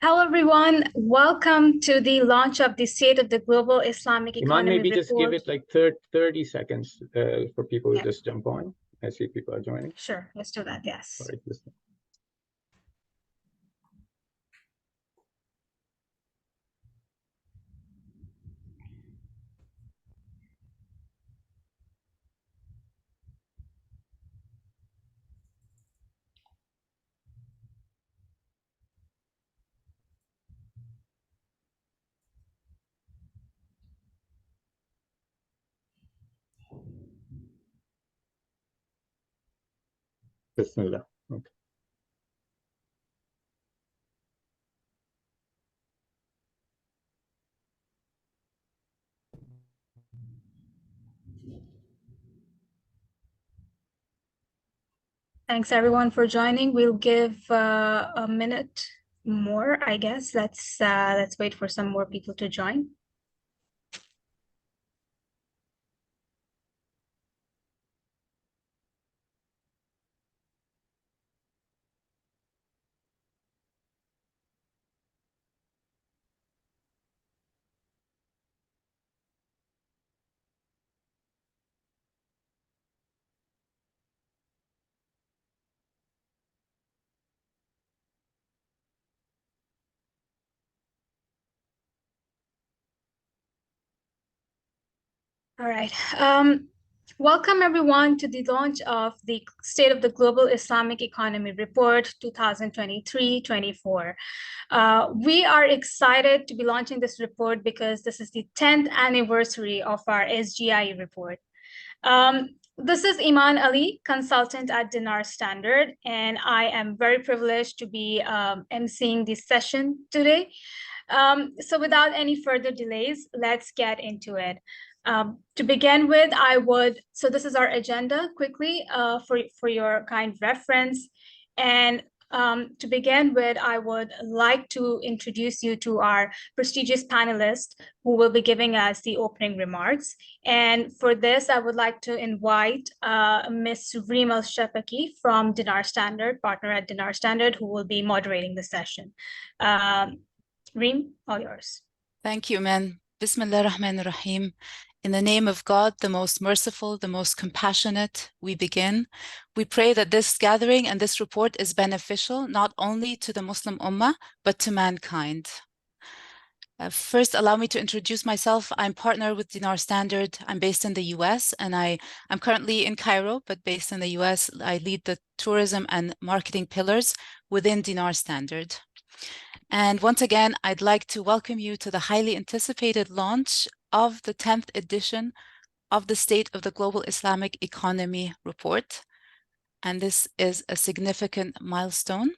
Hello, everyone. Welcome to the launch of the State of the Global Islamic Economy Maybe just give report. it like 30 seconds for people to just jump on. I see people are joining. Sure, let's do that, yes. All right, listen. Bismillah. Okay. Thanks, everyone, for joining. We'll give a minute more, I guess. Let's wait for some more people to join. All right. Welcome, everyone, to the launch of the State of the Global Islamic Economy Report 2023-24. We are excited to be launching this report because this is the 10th anniversary of our SGIE report. This is Iman Ali, consultant at Dinar Standard, and I am very privileged to be emceeing this session today. So without any further delays, let's get into it. To begin with, so this is our agenda quickly for your kind reference. And to begin with, I would like to introduce you to our prestigious panelists who will be giving us the opening remarks. And for this, I would like to invite Ms. Reem Al-Shafaki from Dinar Standard, partner at Dinar Standard, who will be moderating the session. Reem, all yours. Thank you, Iman. Bismillah ar-Rahman ar-Rahim. In the name of God, the most merciful, the most compassionate, we begin. We pray that this gathering and this report is beneficial not only to the Muslim Ummah, but to mankind. First, allow me to introduce myself. I'm partner with Dinar Standard. I'm based in the US, and I'm currently in Cairo, but based in the US. I lead the tourism and marketing pillars within Dinar Standard. And once again, I'd like to welcome you to the highly anticipated launch of the 10th edition of the State of the Global Islamic Economy report. And this is a significant milestone.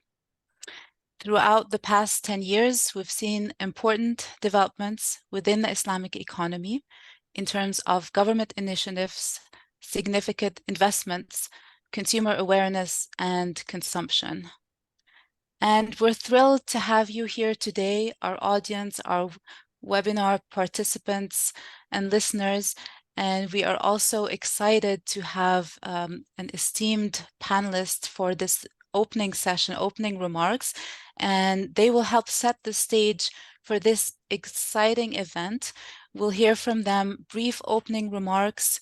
Throughout the past 10 years, we've seen important developments within the Islamic economy in terms of government initiatives, significant investments, consumer awareness, and consumption. And we're thrilled to have you here today, our audience, our webinar participants and listeners. And we are also excited to have an esteemed panelist for this opening session, opening remarks, and they will help set the stage for this exciting event. We'll hear from them brief opening remarks,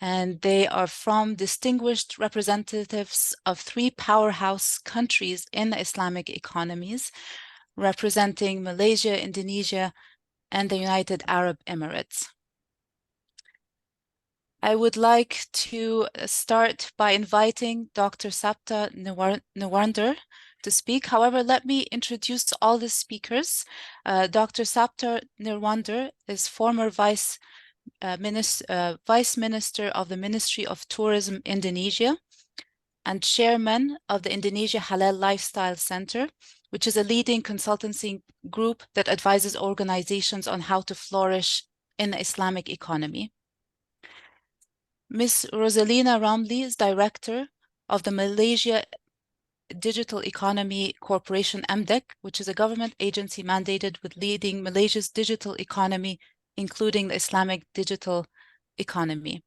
and they are from distinguished representatives of 3 powerhouse countries in the Islamic economies, representing Malaysia, Indonesia, and the United Arab Emirates. I would like to start by inviting Dr. Sapta Nirwander to speak. However, let me introduce all the speakers. Dr. Sapta Nirwander is former Vice Minister of the Ministry of Tourism Indonesia and Chairman of the Indonesia Halal Lifestyle Center, which is a leading consultancy group that advises organizations on how to flourish in the Islamic economy. Ms. Rosalina Ramli is Director of the Malaysia Digital Economy Corporation, MDEC, which is a government agency mandated with leading Malaysia's digital economy, including the Islamic digital economy.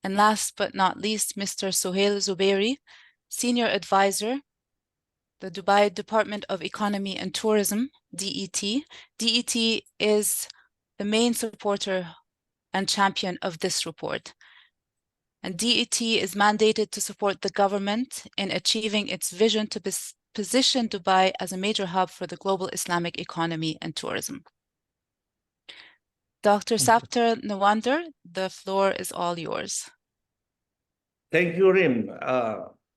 And last but not least, Mr. Sohail Zubairi, Senior Advisor the Dubai Department of Economy and Tourism, DET. DET is the main supporter and champion of this report. And DET is mandated to support the government in achieving its vision to position Dubai as a major hub for the global Islamic economy and tourism. Dr. Saptar Nawander, the floor is all yours. Thank you, Rim.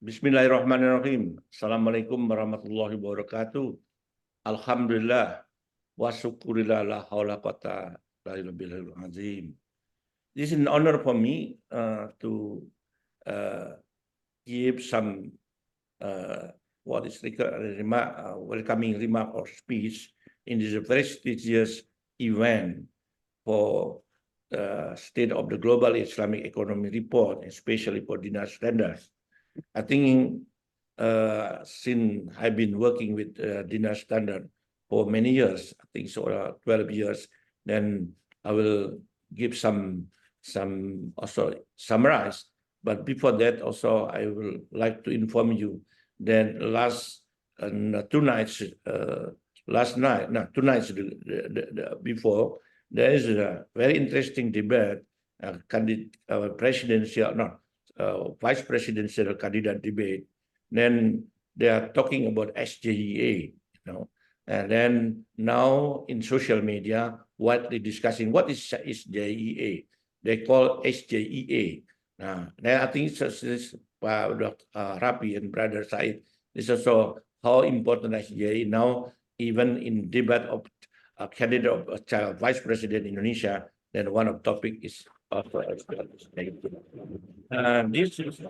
Bismillahirrahmanirrahim. Assalamualaikum warahmatullahi wabarakatuh. Alhamdulillah. Wa syukurillah la hawla quwata illa billahil azim. This is an honor for me to give some welcoming remark or speech in this prestigious event for the State of the Global Islamic Economy report, especially for dinner standards. I think since I've been working with dinner standard for many years, I think so 12 years, then I will give some also summarize. But before that, also I will like to inform you that two nights before, there is a very interesting debate, vice presidential candidate debate. Then they are talking about SGIE, and then now in social media, what they're discussing, what is SGIE? They call SGIE. Then I think this Dr. Rapi and Brother Said, this is also how important SGIE now, even in debate of a candidate of vice president in Indonesia, then one of topic is also this is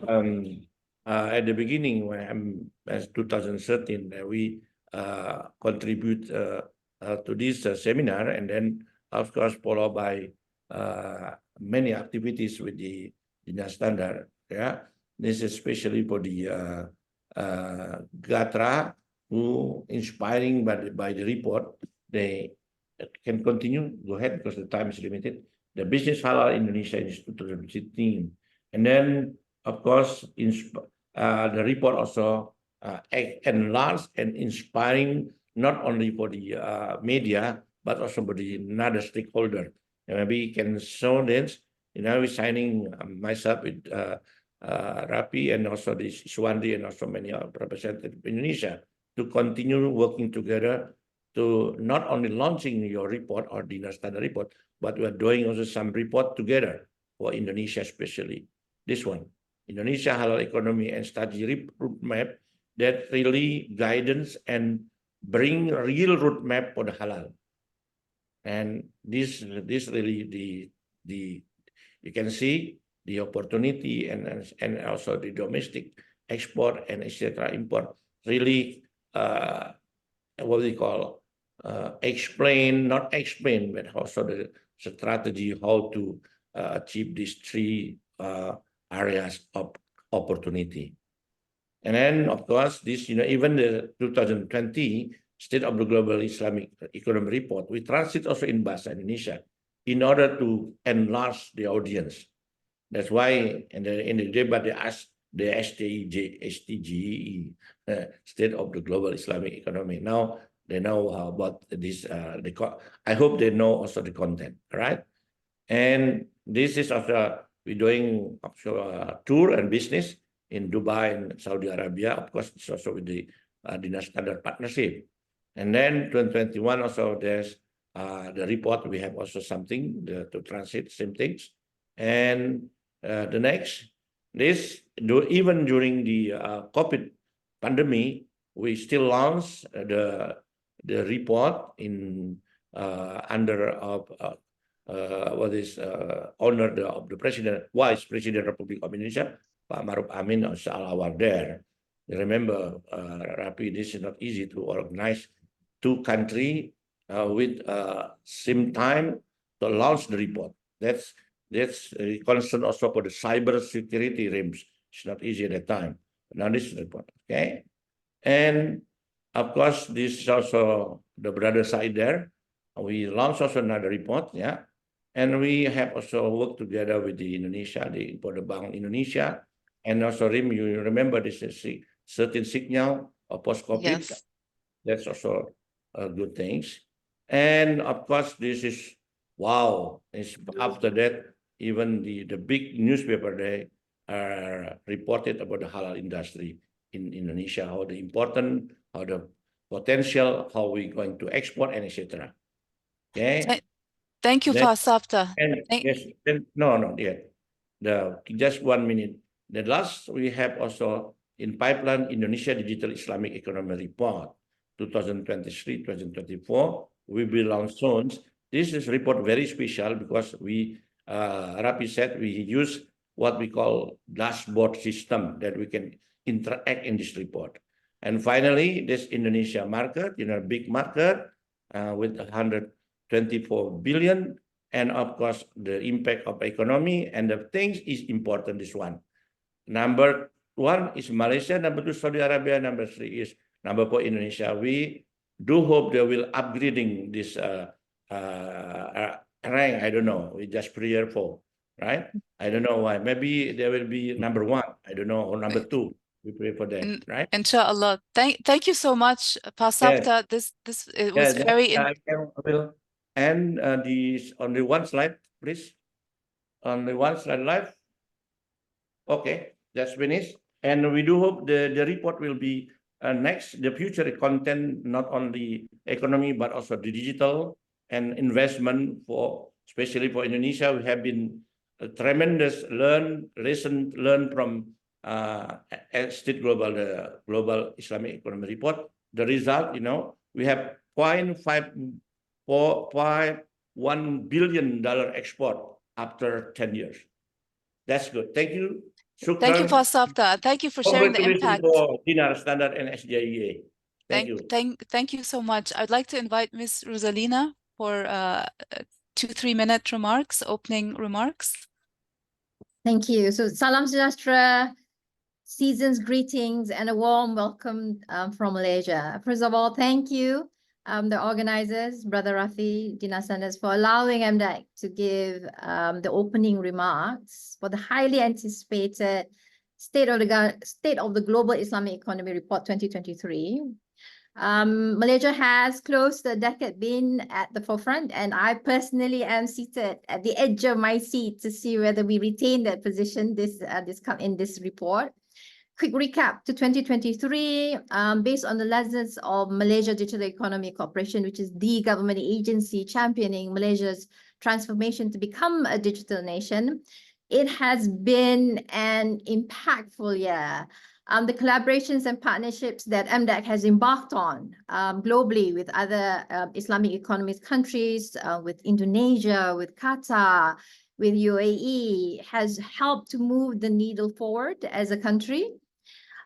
at the beginning when I'm as 2013 we contribute to this seminar, and then of course followed by many activities with the dinner standard. Yeah, this is especially for the GATRA, who inspiring by the report. They can continue. Go ahead because the time is limited. The business halal Indonesia in 2016, and then of course the report also enlarged and inspiring not only for the media but also for the another stakeholder. And maybe you can show this. We're signing myself with Rapi and also the Iswandi and also many representatives of Indonesia to continue working together to not only launching your report or dinner standard report, but we're doing also some report together for Indonesia, especially this one, Indonesia Halal Economy and Strategy Roadmap, that really guidance and bring real roadmap for the halal. And this really you can see the opportunity and also the domestic export and etc. import really what we call not explain, but also the strategy how to achieve these three areas of opportunity. And then of course this even the 2020 State of the Global Islamic Economy report, we translate also in Bahasa Indonesia in order to enlarge the audience. That's why in the debate they asked the SGIE, State of the Global Islamic Economy. Now they know about this. I hope they know also the content, right? And this is also we're doing also tour and business in Dubai and Saudi Arabia. Of course, it's also with the dinner standard partnership. And then 2021 also there's the report. We have also something to translate same things. And the next, even during the COVID pandemic, we still launch the report in under of what is honor of the president, Vice President Republic of Indonesia, Pak Maruf Amin Al-Awar there. You remember, Rapi, this is not easy to organize two countries with same time to launch the report. That's a concern also for the cyber security rims. It's not easy at that time. But now this is the report, okay? And of course, this is also the brother side there. We launched also another report, yeah. And we have also worked together with the Indonesia, for the Bank Indonesia. And also, Rim, you remember this is certain signal or post-COVID. Yes. That's also good things. And of course, this is wow. After that, even the big newspaper, they reported about the halal industry in Indonesia, how the important, how the potential, how we're going to export, and etc. Okay. Thank you, Then, Pak Sabta. and yes, then, no, not yet. Just 1 minute. The last we have also in pipeline Indonesia Digital Islamic Economy Report 2023-2024 will be launched soon. This is report very special because we, Rafi said, we use what we call dashboard system that we can interact in this report. And finally, this Indonesia market, big market with 124 billion. And of course, the impact of economy and the things is important, this one. Number 1 is Malaysia, number 2 Saudi Arabia, number 3 is number 4 Indonesia. We do hope they will upgrading this rank. I don't know, we just prayer for, right? I don't know why. Maybe there will be number 1, I don't know, or number 2. We pray for that, right? Inshallah. Thank you so much, Pak Sabta. This it was very. I will end this on the one slide, please. On the one slide live. Okay, that's finished. And we do hope the report will be next, the future content, not only economy, but also the digital and investment for, especially for Indonesia. We have been a tremendous lesson learned from State Global, the Global Islamic Economy Report. The result, we have $0.51 billion export after 10 years. That's good. Thank you. Shukran. Thank you, Pak Sabta. Thank you for sharing the impact. For Dinar Standard and SGIE. Thank you. Thank you so much. I'd like to invite Ms. Rosalina for 2-3 minute remarks, opening remarks. Thank you. So salam sejahtera, season's greetings, and a warm welcome from Malaysia. First of all, thank you, the organizers, Brother Rafi, Dina Sanders, for allowing MDEC to give the opening remarks for the highly anticipated State of the Global Islamic Economy Report 2023. Malaysia has close to a decade been at the forefront, and I personally am seated at the edge of my seat to see whether we retain that position in this report. Quick recap to 2023, based on the lessons of Malaysia Digital Economy Corporation, which is the government agency championing Malaysia's transformation to become a digital nation. It has been an impactful year. The collaborations and partnerships that MDEC has embarked on globally with other Islamic economies countries, with Indonesia, with Qatar, with UAE, has helped to move the needle forward as a country.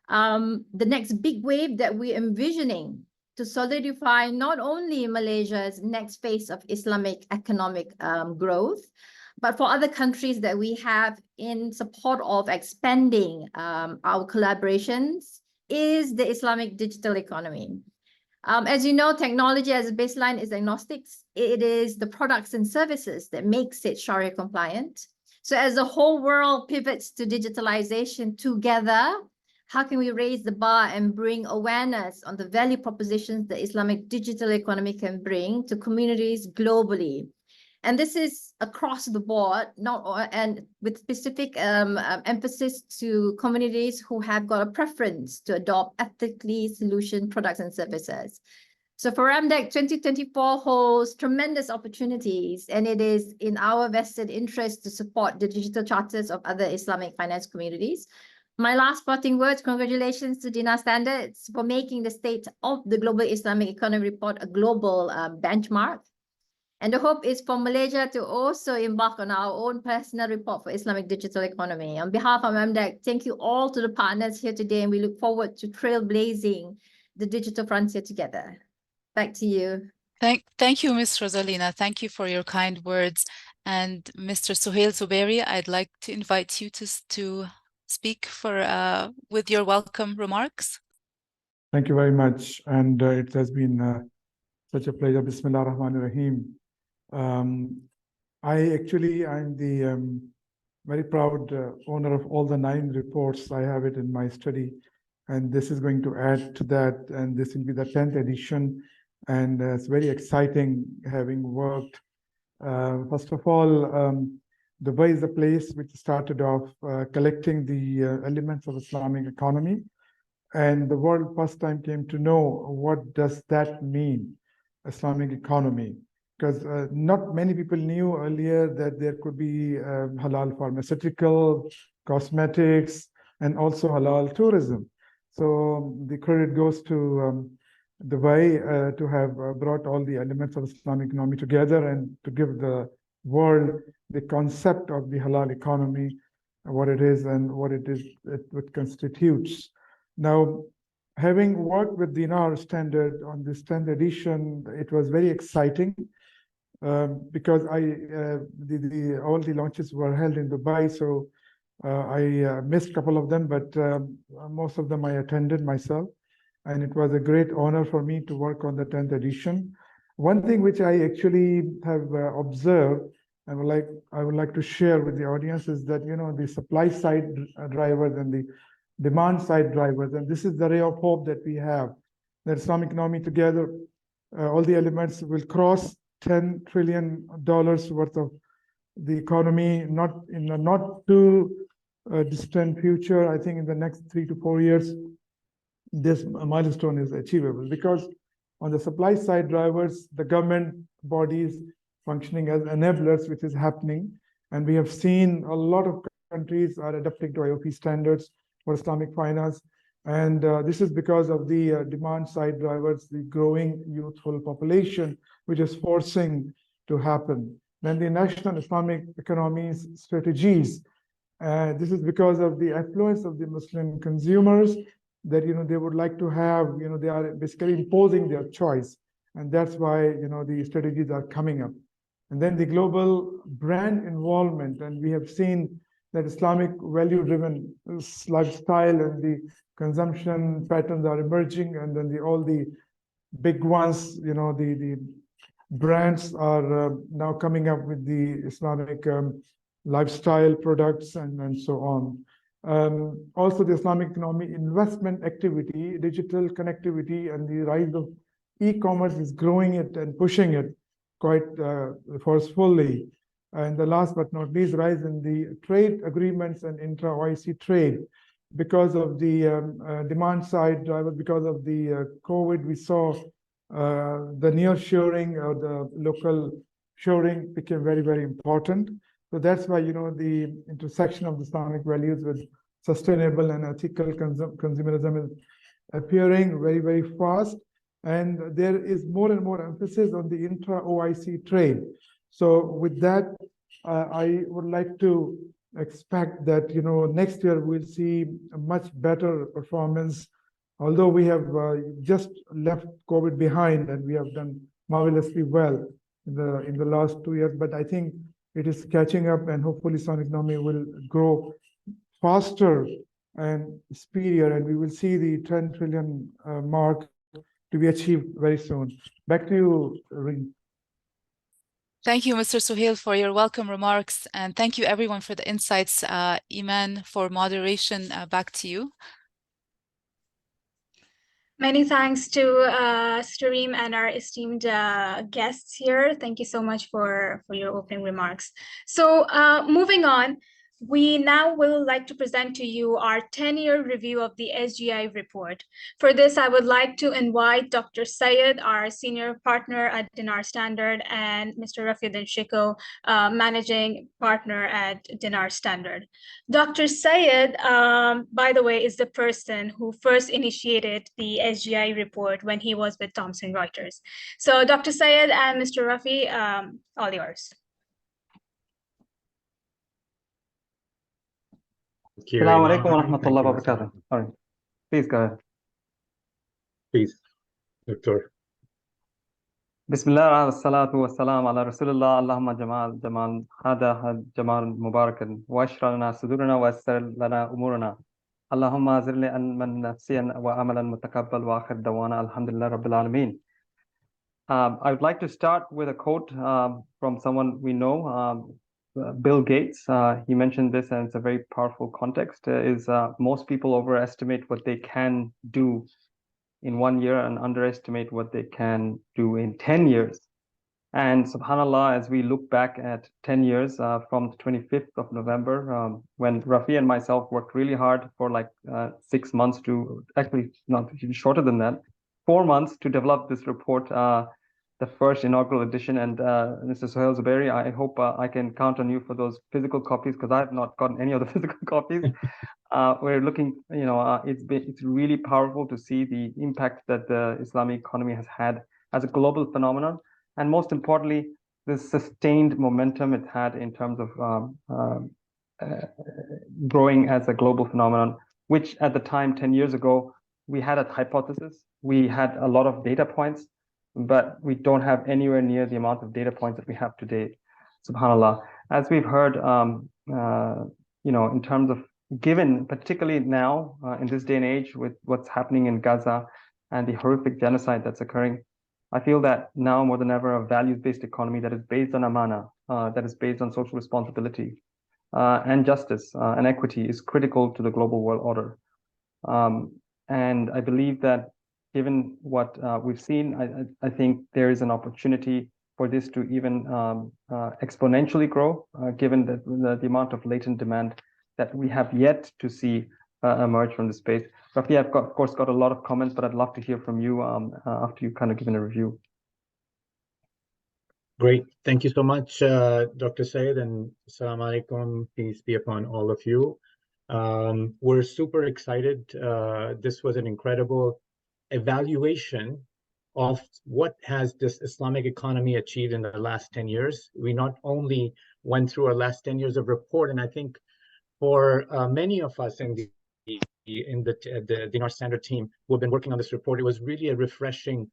The next big wave that we're envisioning to solidify not only Malaysia's next phase of Islamic economic growth, but for other countries that we have in support of expanding our collaborations, is the Islamic digital economy. As you know, technology as a baseline is agnostic. It is the products and services that makes it Sharia compliant. So as the whole world pivots to digitalization together, how can we raise the bar and bring awareness on the value propositions the Islamic digital economy can bring to communities globally? And this is across the board, and with specific emphasis to communities who have got a preference to adopt ethically solution products and services. So for MDEC, 2024 holds tremendous opportunities, and it is in our vested interest to support the digital charters of other Islamic finance communities. My last parting words, congratulations to Dina Standards for making the State of the Global Islamic Economy Report a global benchmark. And the hope is for Malaysia to also embark on our own personal report for Islamic digital economy. On behalf of MDEC, thank you all to the partners here today, and we look forward to trailblazing the digital frontier together. Back to you. Thank you, Ms. Rosalina. Thank you for your kind words. And Mr. Suhail Zubairi, I'd like to invite you to speak with your welcome remarks. Thank you very much. And it has been such a pleasure. Bismillah ar-Rahman ar-Rahim. I'm the very proud owner of all the 9 reports. I have it in my study, and this is going to add to that, and this will be the 10th edition, and it's very exciting having worked. First of all, Dubai is a place which started off collecting the elements of Islamic economy, and the world first time came to know what does that mean, Islamic economy, because not many people knew earlier that there could be halal pharmaceutical, cosmetics, and also halal tourism. So the credit goes to Dubai to have brought all the elements of Islamic economy together and to give the world the concept of the halal economy, what it is and what it constitutes. Now, having worked with Dinar Standard on this 10th edition, it was very exciting because all the launches were held in Dubai, so I missed a couple of them, but most of them I attended myself, and it was a great honor for me to work on the 10th edition. One thing which I actually have observed and I would like to share with the audience is that, you know, the supply side drivers and the demand side drivers, and this is the ray of hope that we have, that Islamic economy together, all the elements will cross $10 trillion worth of the economy, not in a not too distant future. I think in the next 3 to 4 years, this milestone is achievable, because on the supply side drivers, the government bodies functioning as enablers, which is happening, and we have seen a lot of countries are adapting to IOP standards for Islamic finance, and this is because of the demand side drivers, the growing youthful population, which is forcing to happen. Then the national Islamic economies strategies, this is because of the affluence of the Muslim consumers, that, you know, they would like to have, you know, they are basically imposing their choice, and that's why, you know, the strategies are coming up. And then the global brand involvement, and we have seen that Islamic value-driven lifestyle and the consumption patterns are emerging, and then all the big ones, you know, the brands are now coming up with the Islamic lifestyle products and so on. Also, the Islamic economy investment activity, digital connectivity, and the rise of e-commerce is growing it and pushing it quite forcefully. And the last but not least, rise in the trade agreements and intra-OIC trade. Because of the demand side driver, because of the COVID, we saw the near-shoring or the local shoring became very, very important. So that's why, you know, the intersection of the Islamic values with sustainable and ethical consumerism is appearing very, very fast. And there is more and more emphasis on the intra-OIC trade. So with that, I would like to expect that, you know, next year we'll see a much better performance. Although we have just left COVID behind and we have done marvelously well in the last 2 years, but I think it is catching up, and hopefully Islamic economy will grow faster and superior, and we will see the 10 trillion mark to be achieved very soon. Back to you, Reem. Thank you, Mr. Suhail, for your welcome remarks, and thank you everyone for the insights. Iman, for moderation, back to you. Many thanks to Reem and our esteemed guests here. Thank you so much for your opening remarks. So moving on, we now will like to present to you our 10-year review of the SGIE report. For this, I would like to invite Dr. Syed, our senior partner at Dinar Standard, and Mr. Rafiuddin Shiko, managing partner at Dinar Standard. Dr. Syed, by the way, is the person who first initiated the SGIE report when he was with Thomson Reuters. So Dr. Syed and Mr. Rafi, all yours. Assalamu alaikum wa rahmatullahi wa barakatuh. All right. Please go ahead. Please, Doctor. Bismillah, salatu wa salam ala Rasulullah, Allahumma jamal, hada jamal mubarakan, wa ashra lana sudurana wa assir lana umurana. Allahumma azirli an man nafsiyan wa amalan mutakabbal wa akhir dawana, alhamdulillah rabbil alameen. I would like to start with a quote from someone we know, Bill Gates. He mentioned this, and it's a very powerful context. Most people overestimate what they can do in 1 year and underestimate what they can do in 10 years. And subhanAllah, as we look back at 10 years from the 25th of November, when Rafi and myself worked really hard for like 6 months to, actually not even shorter than that, 4 months to develop this report, the first inaugural edition. And Mr. Sohail Zubairi, I hope I can count on you for those physical copies, because I have not gotten any of the physical copies. We're looking, it's really powerful to see the impact that the Islamic economy has had as a global phenomenon, and most importantly, the sustained momentum it had in terms of growing as a global phenomenon, which at the time, 10 years ago, we had a hypothesis, we had a lot of data points, but we don't have anywhere near the amount of data points that we have today, subhanAllah. As we've heard, in terms of given, particularly now in this day and age with what's happening in Gaza and the horrific genocide that's occurring, I feel that now more than ever, a values-based economy that is based on amana, that is based on social responsibility and justice and equity is critical to the global world order. And I believe that given what we've seen, I think there is an opportunity for this to even exponentially grow, given the amount of latent demand that we have yet to see emerge from the space. Rafi, I've of course got a lot of comments, but I'd love to hear from you after you've kind of given a review. Great. Thank you so much, Dr. Said, and Assalamu alaikum. Peace be upon all of you. We're super excited. This was an incredible evaluation of what has this Islamic economy achieved in the last 10 years. We not only went through our last 10 years of report, and I think for many of us in the Dinar Standard team who have been working on this report, it was really a refreshing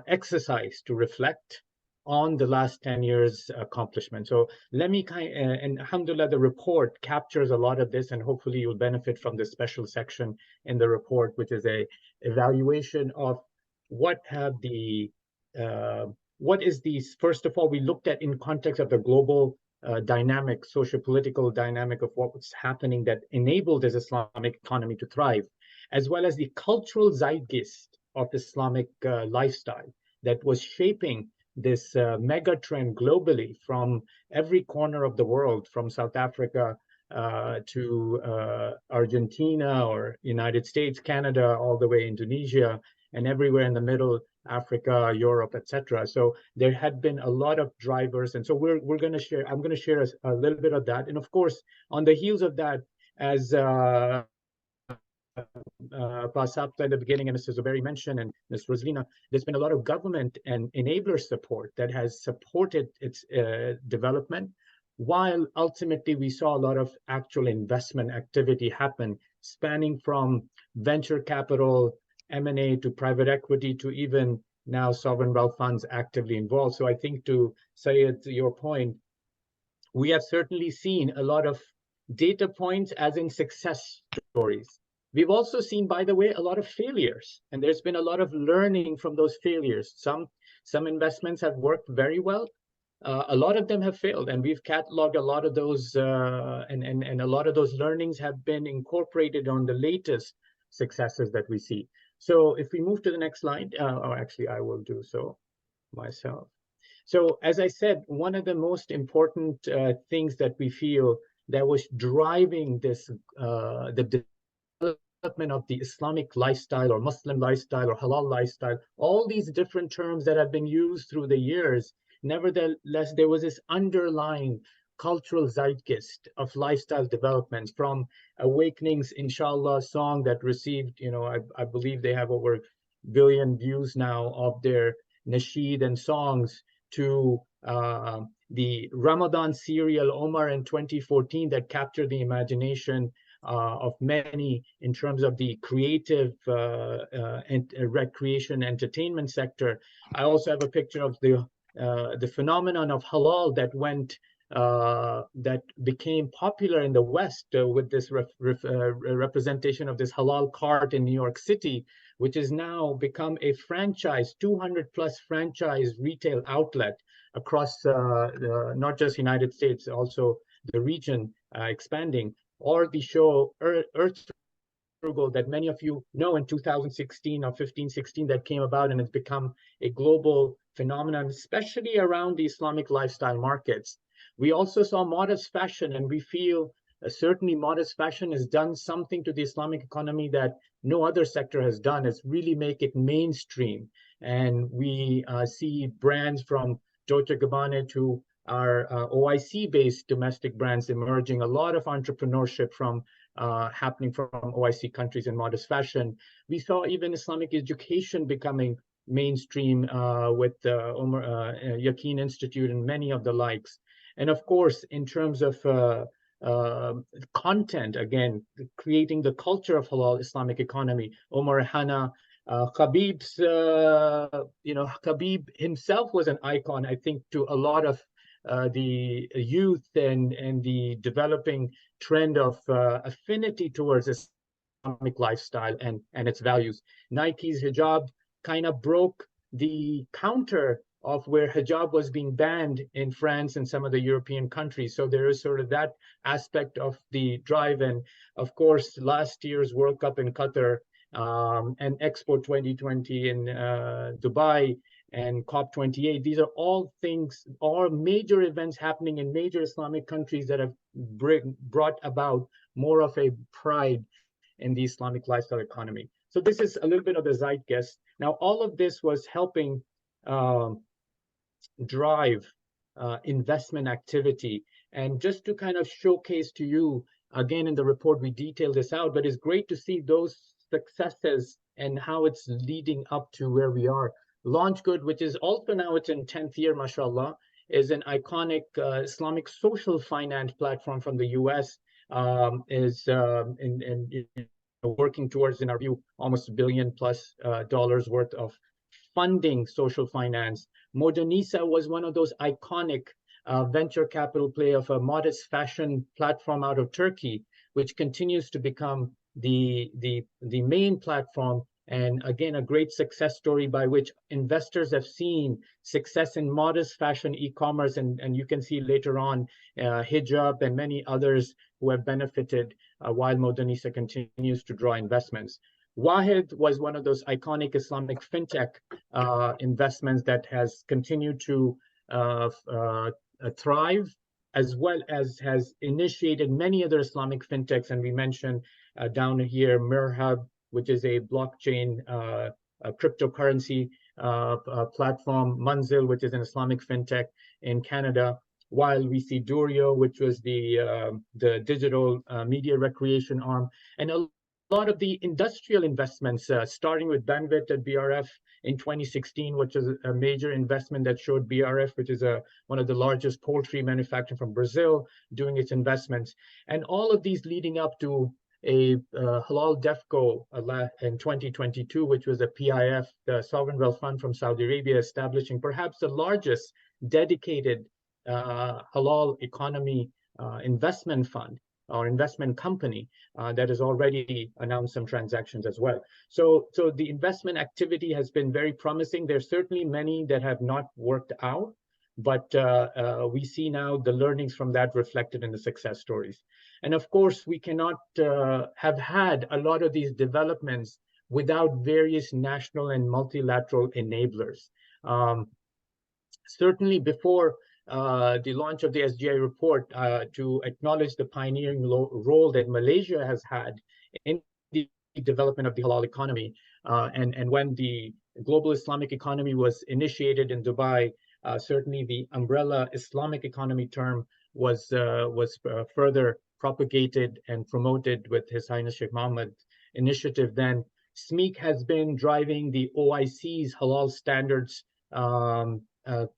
exercise to reflect on the last 10 years accomplishment. So let me and alhamdulillah, the report captures a lot of this, and hopefully you'll benefit from this special section in the report, which is a evaluation of what is these. First of all, we looked at in context of the global dynamic, socio-political dynamic of what was happening that enabled this Islamic economy to thrive, as well as the cultural zeitgeist of Islamic lifestyle that was shaping this mega trend globally from every corner of the world, from South Africa to Argentina or United States, Canada, all the way Indonesia, and everywhere in the middle, Africa, Europe, etc. So there had been a lot of drivers, and so we're going to share. I'm going to share a little bit of that, and of course, on the heels of that, as Pasap at the beginning, and Mr. Zubairi mentioned, and Ms. Roslina, there's been a lot of government and enabler support that has supported its development, while ultimately we saw a lot of actual investment activity happen, spanning from venture capital, M&A, to private equity, to even now sovereign wealth funds actively involved. So I think, to Syed, to your point, we have certainly seen a lot of data points as in success stories. We've also seen, by the way, a lot of failures, and there's been a lot of learning from those failures. Some investments have worked very well. A lot of them have failed, and we've cataloged a lot of those, and a lot of those learnings have been incorporated on the latest successes that we see. So if we move to the next slide, or actually I will do so myself. So as I said, one of the most important things that we feel that was driving this, the development of the Islamic lifestyle or Muslim lifestyle or halal lifestyle, all these different terms that have been used through the years, nevertheless, there was this underlying cultural zeitgeist of lifestyle developments, from Awakenings, inshallah, song that received, I believe they have over 1 billion views now of their nasheed and songs, to the Ramadan serial Omar in 2014 that captured the imagination of many in terms of the creative and recreation entertainment sector. I also have a picture of the phenomenon of halal that became popular in the West with this representation of this halal cart in New York City, which has now become a franchise, 200+ franchise retail outlet across not just United States, also the region expanding, or the show Earth Frugal that many of you know in 2016 or 15, 16 that came about, and it's become a global phenomenon, especially around the Islamic lifestyle markets. We also saw modest fashion, and we feel certainly modest fashion has done something to the Islamic economy that no other sector has done. It's really make it mainstream. And we see brands from Dolce & Gabbana to our OIC-based domestic brands emerging, a lot of entrepreneurship from happening from OIC countries in modest fashion. We saw even Islamic education becoming mainstream with the Yaqeen Institute and many of the likes. And of course, in terms of content, again, creating the culture of halal Islamic economy, Omar Hana, Khabib's, Khabib himself was an icon, I think, to a lot of the youth and the developing trend of affinity towards Islamic lifestyle and its values. Nike's hijab kind of broke the counter of where hijab was being banned in France and some of the European countries. So there is sort of that aspect of the drive. And of course, last year's World Cup in Qatar and Expo 2020 in Dubai and COP28, these are all things, all major events happening in major Islamic countries that have brought about more of a pride in the Islamic lifestyle economy. So this is a little bit of the zeitgeist. Now, all of this was helping drive investment activity. And just to kind of showcase to you, again, in the report, we detail this out, but it's great to see those successes and how it's leading up to where we are. LaunchGood, which is also now it's in 10th year, mashallah, is an iconic Islamic social finance platform from the US, is working towards, in our view, almost $1 billion+ worth of funding social finance. Modernisa was one of those iconic venture capital play of a modest fashion platform out of Turkey, which continues to become the main platform. And again, a great success story by which investors have seen success in modest fashion e-commerce. And you can see later on hijab and many others who have benefited while Modernisa continues to draw investments. Wahid was one of those iconic Islamic fintech investments that has continued to thrive, as well as has initiated many other Islamic fintechs. And we mentioned down here Mirhab, which is a blockchain cryptocurrency platform, Manzil, which is an Islamic fintech in Canada, while we see Durio, which was the digital media recreation arm, and a lot of the industrial investments, starting with Banvit at BRF in 2016, which is a major investment that showed BRF, which is one of the largest poultry manufacturer from Brazil, doing its investments. And all of these leading up to a Halal DEFCO in 2022, which was a PIF, the Sovereign Wealth Fund from Saudi Arabia, establishing perhaps the largest dedicated halal economy investment fund or investment company that has already announced some transactions as well. So the investment activity has been very promising. There's certainly many that have not worked out, but we see now the learnings from that reflected in the success stories. And of course, we cannot have had a lot of these developments without various national and multilateral enablers. Certainly before the launch of the SGIE report, to acknowledge the pioneering role that Malaysia has had in the development of the halal economy. And when the Global Islamic Economy was initiated in Dubai, certainly the umbrella Islamic economy term was further propagated and promoted with His Highness Sheikh Mohammed's initiative. Then SMEEC has been driving the OIC's halal standards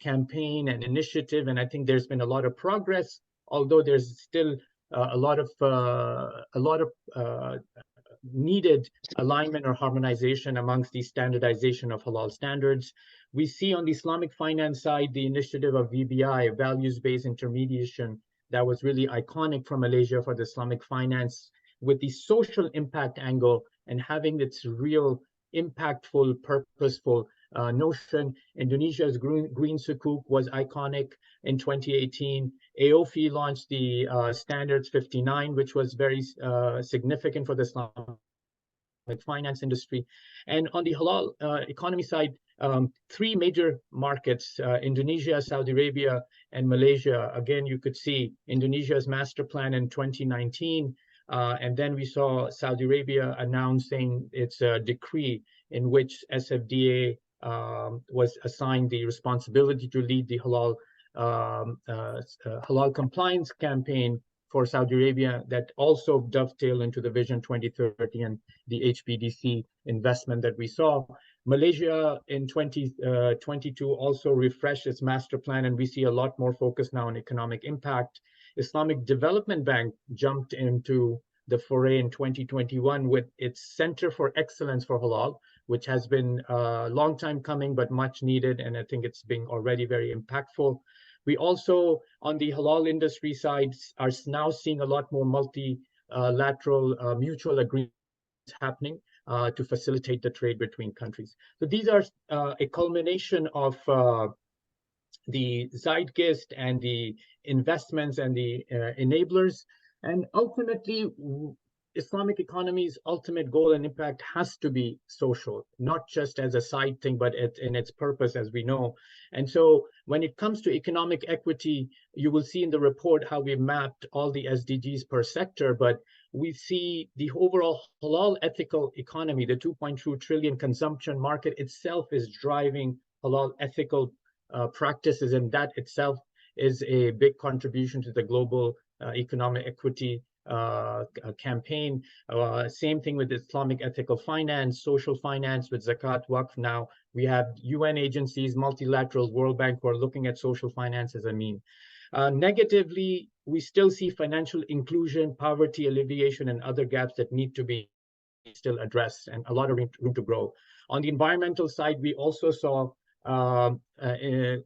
campaign and initiative, and I think there's been a lot of progress, although there's still a lot of needed alignment or harmonization amongst the standardization of halal standards. We see on the Islamic finance side the initiative of VBI, values-based intermediation, that was really iconic from Malaysia for the Islamic finance, with the social impact angle and having its real impactful, purposeful notion. Indonesia's green sukuk was iconic in 2018. AOFI launched the Standards 59, which was very significant for the Islamic finance industry. And on the halal economy side, three major markets, Indonesia, Saudi Arabia, and Malaysia. Again, you could see Indonesia's master plan in 2019. And then we saw Saudi Arabia announcing its decree in which SFDA was assigned the responsibility to lead the halal compliance campaign for Saudi Arabia that also dovetail into the Vision 2030 and the HPDC investment that we saw. Malaysia in 2022 also refreshed its master plan, and we see a lot more focus now on economic impact. Islamic Development Bank jumped into the foray in 2021 with its Center for Excellence for Halal, which has been a long time coming, but much needed, and I think it's being already very impactful. We also, on the halal industry side, are now seeing a lot more multilateral mutual agreements happening to facilitate the trade between countries. So these are a culmination of the zeitgeist and the investments and the enablers. And ultimately, Islamic economy's ultimate goal and impact has to be social, not just as a side thing, but in its purpose, as we know. And so when it comes to economic equity, you will see in the report how we mapped all the SDGs per sector, but we see the overall halal ethical economy, the 2.2 trillion consumption market itself is driving halal ethical practices, and that itself is a big contribution to the global economic equity campaign. Same thing with Islamic ethical finance, social finance with Zakat, Waqf. Now we have UN agencies, multilateral, World Bank, who are looking at social finance as a mean. Negatively, we still see financial inclusion, poverty alleviation, and other gaps that need to be still addressed, and a lot of room to grow. On the environmental side, we also saw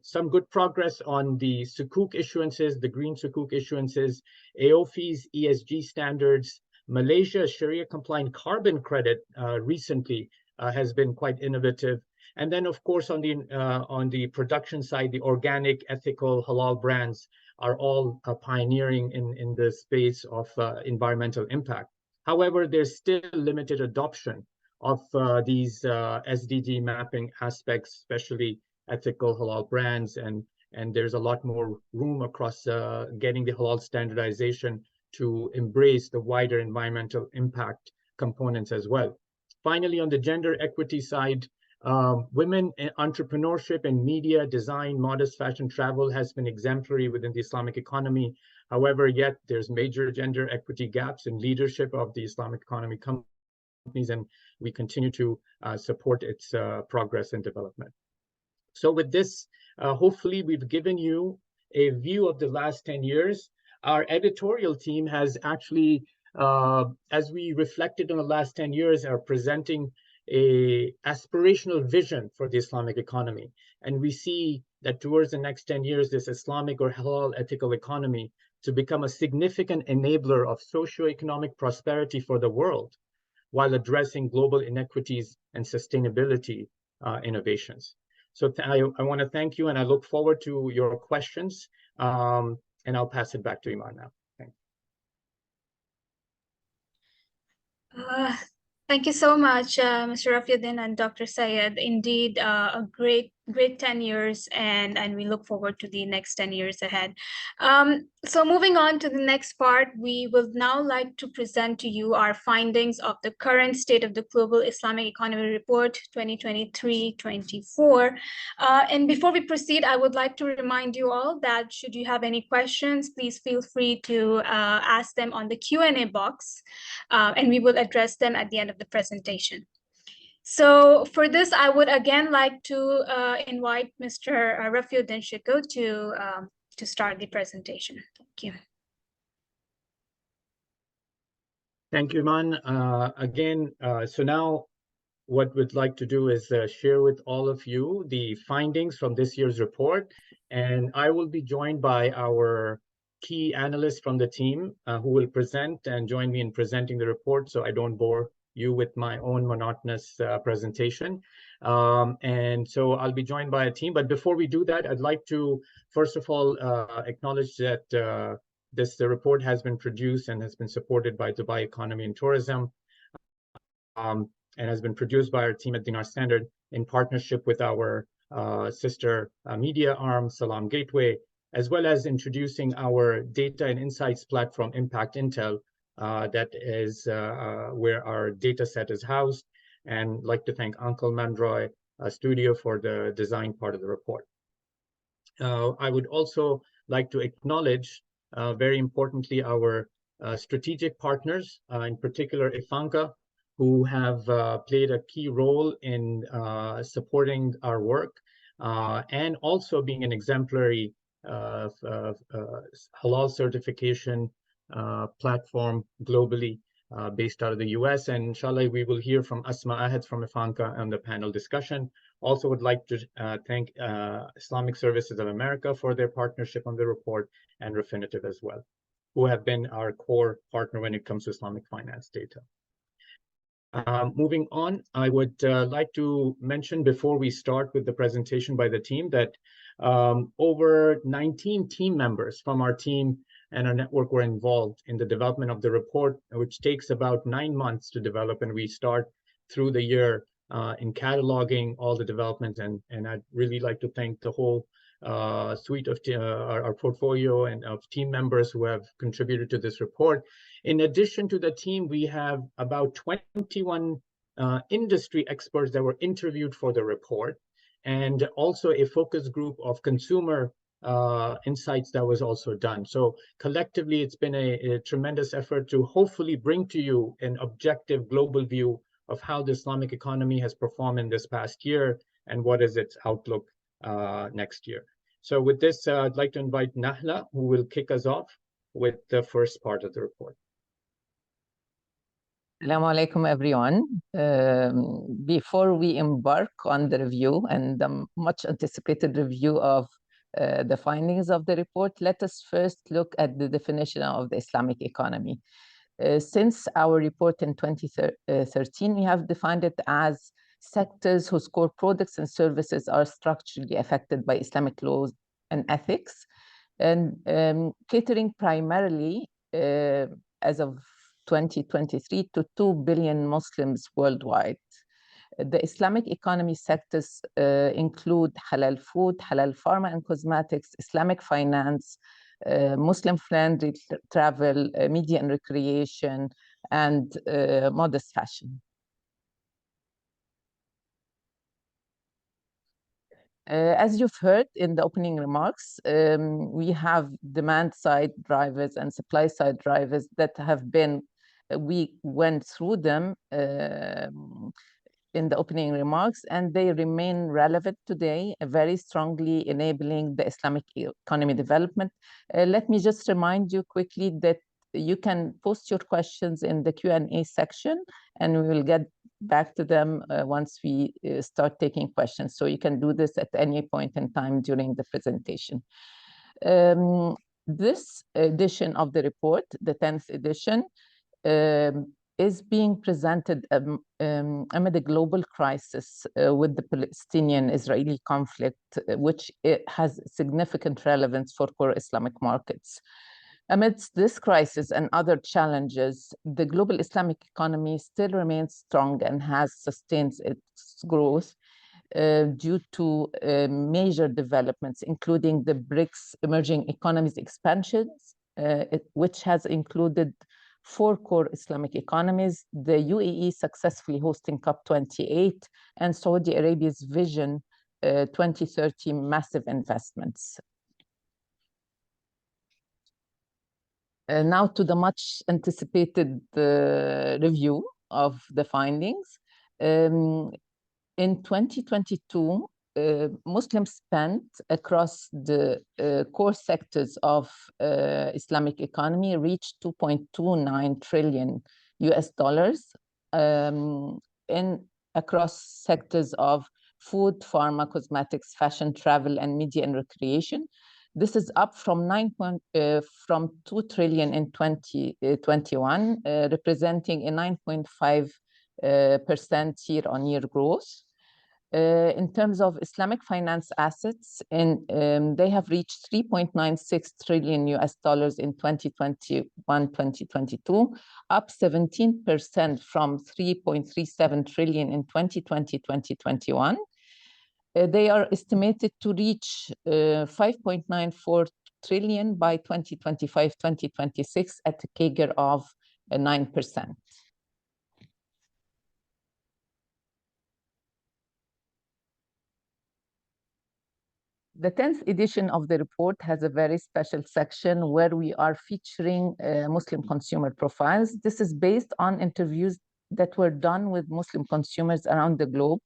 some good progress on the sukuk issuances, the green sukuk issuances, AOFI's ESG standards. Malaysia's Sharia compliant carbon credit recently has been quite innovative. And then, of course, on the production side, the organic, ethical, halal brands are all pioneering in the space of environmental impact. However, there's still limited adoption of these SDG mapping aspects, especially ethical halal brands, and there's a lot more room across getting the halal standardization to embrace the wider environmental impact components as well. Finally, on the gender equity side, women in entrepreneurship and media, design, modest fashion, travel has been exemplary within the Islamic economy. However, yet there's major gender equity gaps in leadership of the Islamic economy companies, and we continue to support its progress and development. So with this, hopefully we've given you a view of the last 10 years. Our editorial team has actually, as we reflected on the last 10 years, are presenting a aspirational vision for the Islamic economy. And we see that towards the next 10 years, this Islamic or halal ethical economy to become a significant enabler of socioeconomic prosperity for the world, while addressing global inequities and sustainability innovations. So I want to thank you, and I look forward to your questions, and I'll pass it back to Iman now. Thank you. Thank you so much, Mr. Rafiuddin and Dr. Syed. Indeed, a great 10 years, and we look forward to the next 10 years ahead. So moving on to the next part, we will now like to present to you our findings of the current state of the Global Islamic Economy Report 2023-24. And before we proceed, I would like to remind you all that should you have any questions, please feel free to ask them on the Q&A box, and we will address them at the end of the presentation. So for this, I would again like to invite Mr. Rafiuddin Shiko to start the presentation. Thank you. Thank you, Iman. Again, so now what we'd like to do is share with all of you the findings from this year's report. And I will be joined by our key analysts from the team who will present and join me in presenting the report, so I don't bore you with my own monotonous presentation. And so I'll be joined by a team. But before we do that, I'd like to, first of all, acknowledge that the report has been produced and has been supported by Dubai Economy and Tourism, and has been produced by our team at Dinar Standard in partnership with our sister media arm, Salam Gateway, as well as introducing our data and insights platform, Impact Intel, that is where our data set is housed. And I'd like to thank Uncle Mandroy Studio for the design part of the report. I would also like to acknowledge, very importantly, our strategic partners, in particular Ifanka, who have played a key role in supporting our work and also being an exemplary halal certification platform globally, based out of the US. And inshallah, we will hear from Asma Ahad from Ifanka on the panel discussion. Also would like to thank Islamic Services of America for their partnership on the report, and Refinitiv as well, who have been our core partner when it comes to Islamic finance data. Moving on, I would like to mention before we start with the presentation by the team that over 19 team members from our team and our network were involved in the development of the report, which takes about 9 months to develop, and we start through the year in cataloging all the developments. And I'd really like to thank the whole suite of our portfolio and of team members who have contributed to this report. In addition to the team, we have about 21 industry experts that were interviewed for the report, and also a focus group of consumer insights that was also done. So collectively, it's been a tremendous effort to hopefully bring to you an objective global view of how the Islamic economy has performed in this past year and what is its outlook next year. So with this, I'd like to invite Nahla, who will kick us off with the first part of the report. Assalamu alaikum, everyone. Before we embark on the review and the much anticipated review of the findings of the report, let us first look at the definition of the Islamic economy. Since our report in 2013, we have defined it as sectors whose core products and services are structurally affected by Islamic laws and ethics, and catering primarily, as of 2023, to 2 billion Muslims worldwide. The Islamic economy sectors include halal food, halal pharma and cosmetics, Islamic finance, Muslim-friendly travel, media and recreation, and modest fashion. As you've heard in the opening remarks, we have demand-side drivers and supply-side drivers that have been, we went through them in the opening remarks, and they remain relevant today, very strongly enabling the Islamic economy development. Let me just remind you quickly that you can post your questions in the Q&A section, and we will get back to them once we start taking questions. So you can do this at any point in time during the presentation. This edition of the report, the 10th edition, is being presented amid a global crisis with the Palestinian-Israeli conflict, which it has significant relevance for core Islamic markets. Amidst this crisis and other challenges, the global Islamic economy still remains strong and has sustained its growth due to major developments, including the BRICS emerging economies expansions, which has included 4 core Islamic economies, the UAE successfully hosting COP28, and Saudi Arabia's Vision 2030 massive investments. Now to the much anticipated review of the findings. In 2022, Muslims spent across the core sectors of Islamic economy reached $2.29 trillion in across sectors of food, pharma, cosmetics, fashion, travel, and media and recreation. This is up from $2 trillion in 2021, representing a 9.5 percent year-on-year growth. In terms of Islamic finance assets, they have reached 3.96 trillion US dollars in 2021-2022, up 17% from 3.37 trillion in 2020-2021. They are estimated to reach 5.94 trillion by 2025-2026 at a CAGR of 9%. The 10th edition of the report has a very special section where we are featuring Muslim consumer profiles. This is based on interviews that were done with Muslim consumers around the globe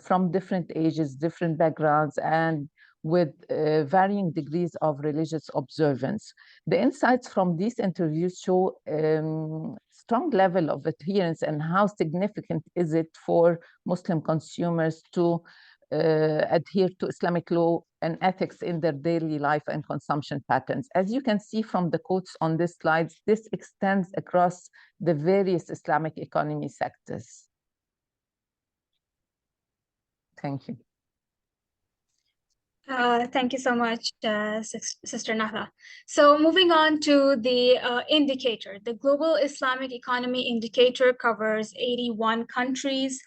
from different ages, different backgrounds, and with varying degrees of religious observance. The insights from these interviews show strong level of adherence and how significant is it for Muslim consumers to adhere to Islamic law and ethics in their daily life and consumption patterns. As you can see from the quotes on this slide, this extends across the various Islamic economy sectors. Thank you. Thank you so much, Sister Natha. So moving on to the indicator, the Global Islamic Economy indicator covers 81 countries.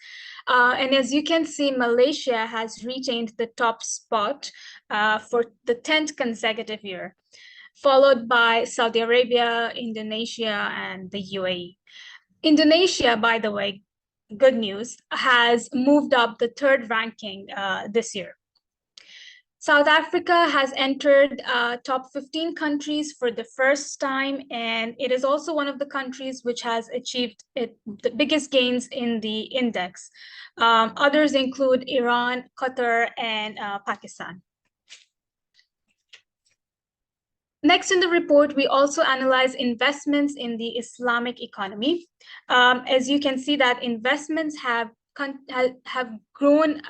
And as you can see, Malaysia has retained the top spot for the 10th consecutive year, followed by Saudi Arabia, Indonesia, and the UAE. Indonesia, by the way, good news, has moved up the 3rd ranking this year. South Africa has entered top 15 countries for the first time, and it is also one of the countries which has achieved the biggest gains in the index. Others include Iran, Qatar, and Pakistan. Next in the report, we also analyze investments in the Islamic economy. As you can see that investments have grown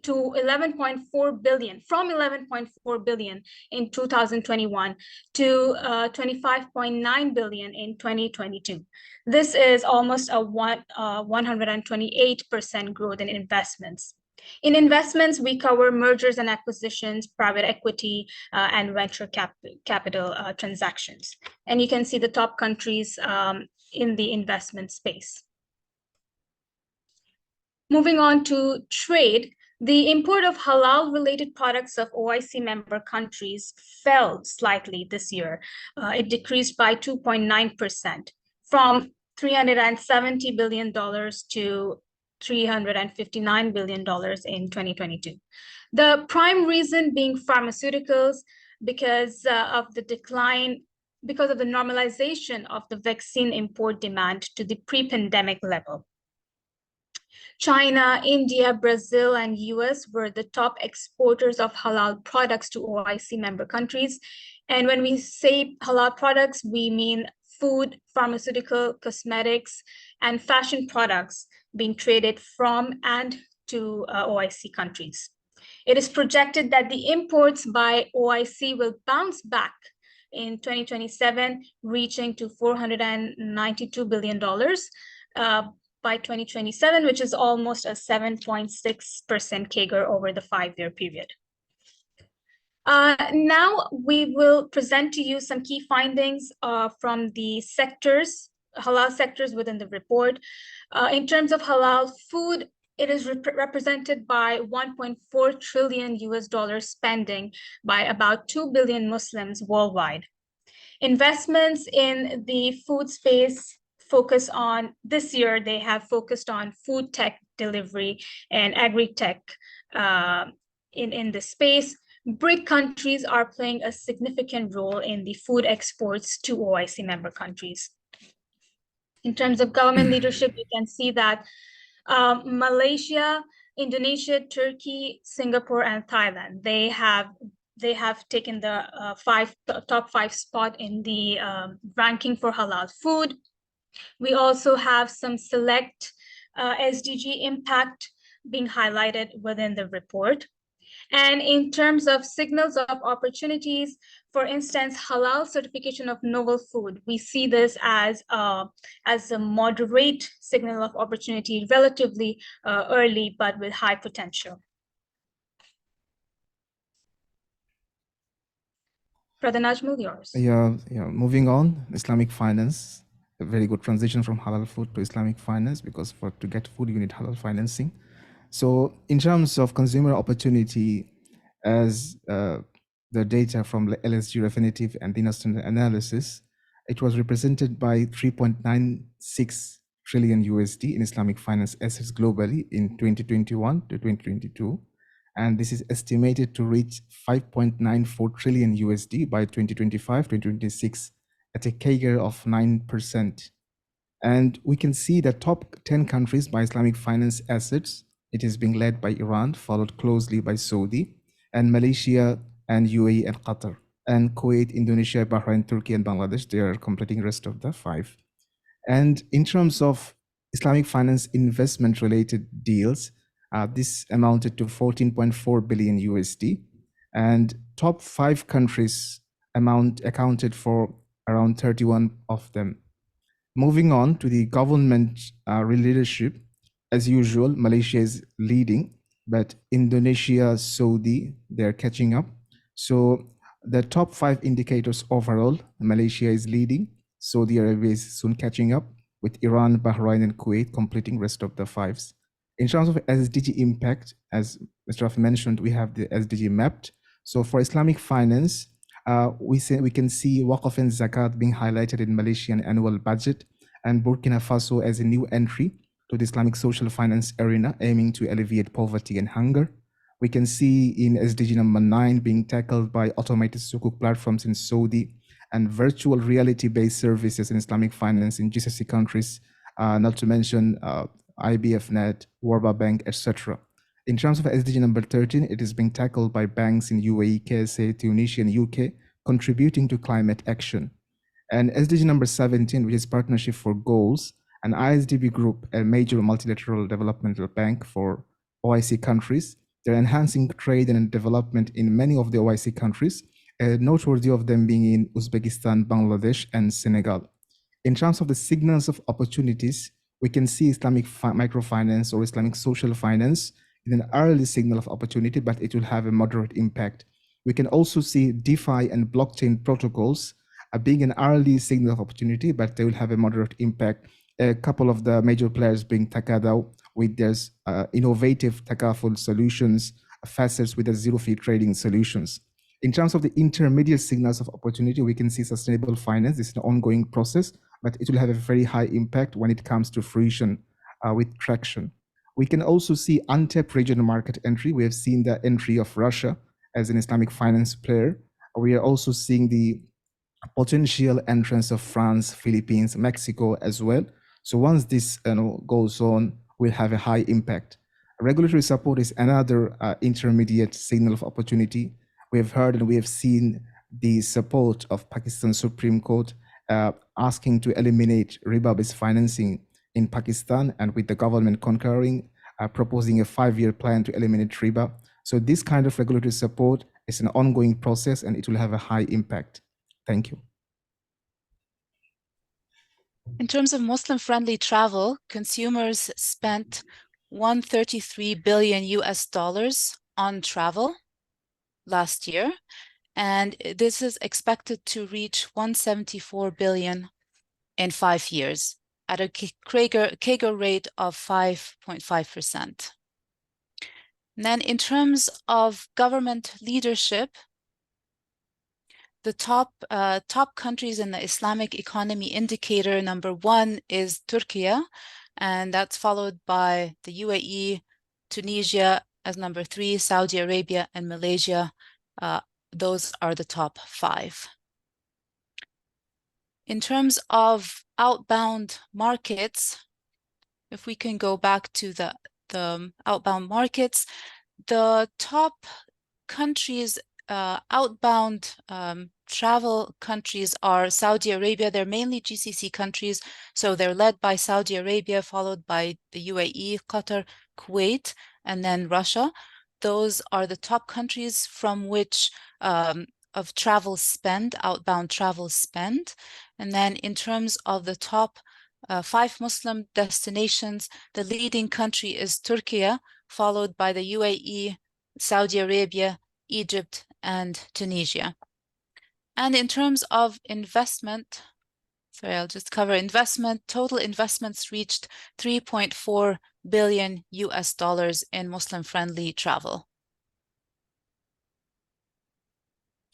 to 11.4 billion, from 11.4 billion in 2021 to 25.9 billion in 2022. This is almost a 128% growth in investments. In investments, we cover mergers and acquisitions, private equity, and venture capital transactions. And you can see the top countries in the investment space. Moving on to trade, the import of halal-related products of OIC member countries fell slightly this year. It decreased by 2.9%, from $370 billion to $359 billion in 2022. The prime reason being pharmaceuticals, because of the decline, because of the normalization of the vaccine import demand to the pre-pandemic level. China, India, Brazil, and US were the top exporters of halal products to OIC member countries. And when we say halal products, we mean food, pharmaceutical, cosmetics, and fashion products being traded from and to OIC countries. It is projected that the imports by OIC will bounce back in 2027, reaching to $492 billion. By 2027, which is almost a 7.6% CAGR over the 5-year period. Now we will present to you some key findings from the sectors, halal sectors within the report. In terms of halal food, it is represented by 1.4 trillion US dollars spending by about 2 billion Muslims worldwide. Investments in the food space focus on, this year they have focused on food tech delivery and agri-tech in the space. BRIC countries are playing a significant role in the food exports to OIC member countries. In terms of government leadership, you can see that Malaysia, Indonesia, Turkey, Singapore, and Thailand, they have taken the top 5 spot in the ranking for halal food. We also have some select SDG impact being highlighted within the report. And in terms of signals of opportunities, for instance, halal certification of novel food, we see this as a moderate signal of opportunity, relatively early, but with high potential. Brother Najmul, yours. Yeah, moving on, Islamic finance, a very good transition from halal food to Islamic finance, because to get food, you need halal financing. So in terms of consumer opportunity, as the data from the LSG Refinitiv and Dynasty analysis, it was represented by 3.96 trillion USD in Islamic finance assets globally in 2021 to 2022. And this is estimated to reach 5.94 trillion USD by 2025-2026 at a CAGR of 9%. And we can see the top 10 countries by Islamic finance assets. It is being led by Iran, followed closely by Saudi, and Malaysia, and UAE, and Qatar. And Kuwait, Indonesia, Bahrain, Turkey, and Bangladesh, they are completing the rest of the 5. And in terms of Islamic finance investment related deals, this amounted to 14.4 billion USD, and top 5 countries accounted for around 31 of them. Moving on to the government leadership, as usual, Malaysia is leading, but Indonesia, Saudi, they're catching up. So the top 5 indicators overall, Malaysia is leading, Saudi Arabia is soon catching up, with Iran, Bahrain, and Kuwait completing rest of the 5s. In terms of SDG impact, as Mr. Rafi mentioned, we have the SDG mapped. So for Islamic finance, we can see Waqf and Zakat being highlighted in Malaysian annual budget, and Burkina Faso as a new entry to the Islamic social finance arena, aiming to alleviate poverty and hunger. We can see in SDG number 9 being tackled by automated sukuk platforms in Saudi, and virtual reality-based services in Islamic finance in GCC countries, not to mention IBFNet, Warba Bank, etc. In terms of SDG number 13, it is being tackled by banks in UAE, KSA, Tunisia, and UK, contributing to climate action. And SDG number 17, which is Partnership for Goals, an ISDB group, a major multilateral developmental bank for OIC countries. They're enhancing trade and development in many of the OIC countries, noteworthy of them being in Uzbekistan, Bangladesh, and Senegal. In terms of the signals of opportunities, we can see Islamic microfinance or Islamic social finance in an early signal of opportunity, but it will have a moderate impact. We can also see DeFi and blockchain protocols being an early signal of opportunity, but they will have a moderate impact. A couple of the major players being Takada with their innovative takaful solutions, facets with the zero-fee trading solutions. In terms of the intermediate signals of opportunity, we can see sustainable finance. This is an ongoing process, but it will have a very high impact when it comes to fruition with traction. We can also see untapped regional market entry. We have seen the entry of Russia as an Islamic finance player. We are also seeing the potential entrance of France, Philippines, Mexico as well. So once this goes on, we'll have a high impact. Regulatory support is another intermediate signal of opportunity. We have heard and we have seen the support of Pakistan Supreme Court asking to eliminate riba-based financing in Pakistan, and with the government concurring, proposing a 5-year plan to eliminate riba. So this kind of regulatory support is an ongoing process, and it will have a high impact. Thank you. In terms of Muslim-friendly travel, consumers spent $133 billion on travel last year, and this is expected to reach $174 billion in 5 years at a CAGR rate of 5.5%. Then in terms of government leadership, the top countries in the Islamic economy indicator number 1 is Turkey, and that's followed by the UAE, Tunisia as number 3, Saudi Arabia, and Malaysia. Those are the top 5. In terms of outbound markets, if we can go back to the outbound markets, the top countries, outbound travel countries are Saudi Arabia. They're mainly GCC countries, so they're led by Saudi Arabia, followed by the UAE, Qatar, Kuwait, and then Russia. those are the top countries from which of travel spend, outbound travel spend. And then in terms of the top 5 Muslim destinations, the leading country is Turkey, followed by the UAE, Saudi Arabia, Egypt, and Tunisia. And in terms of investment, sorry, I'll just cover investment. Total investments reached $3.4 billion in Muslim-friendly travel.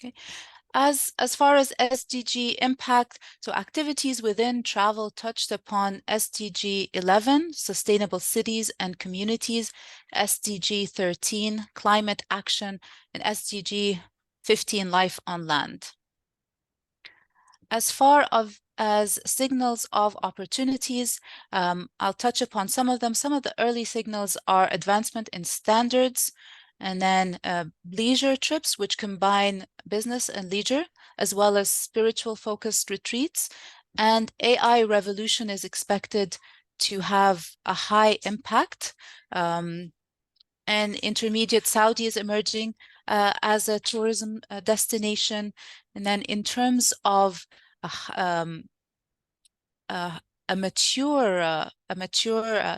Okay. As far as SDG impact, so activities within travel touched upon SDG 11, Sustainable Cities and Communities, SDG 13, Climate Action, and SDG 15, Life on Land. As far as signals of opportunities, I'll touch upon some of them. Some of the early signals are advancement in standards, and then leisure trips, which combine business and leisure, as well as spiritual focused retreats. And AI revolution is expected to have a high impact. And intermediate Saudi is emerging as a tourism destination. And then in terms of a mature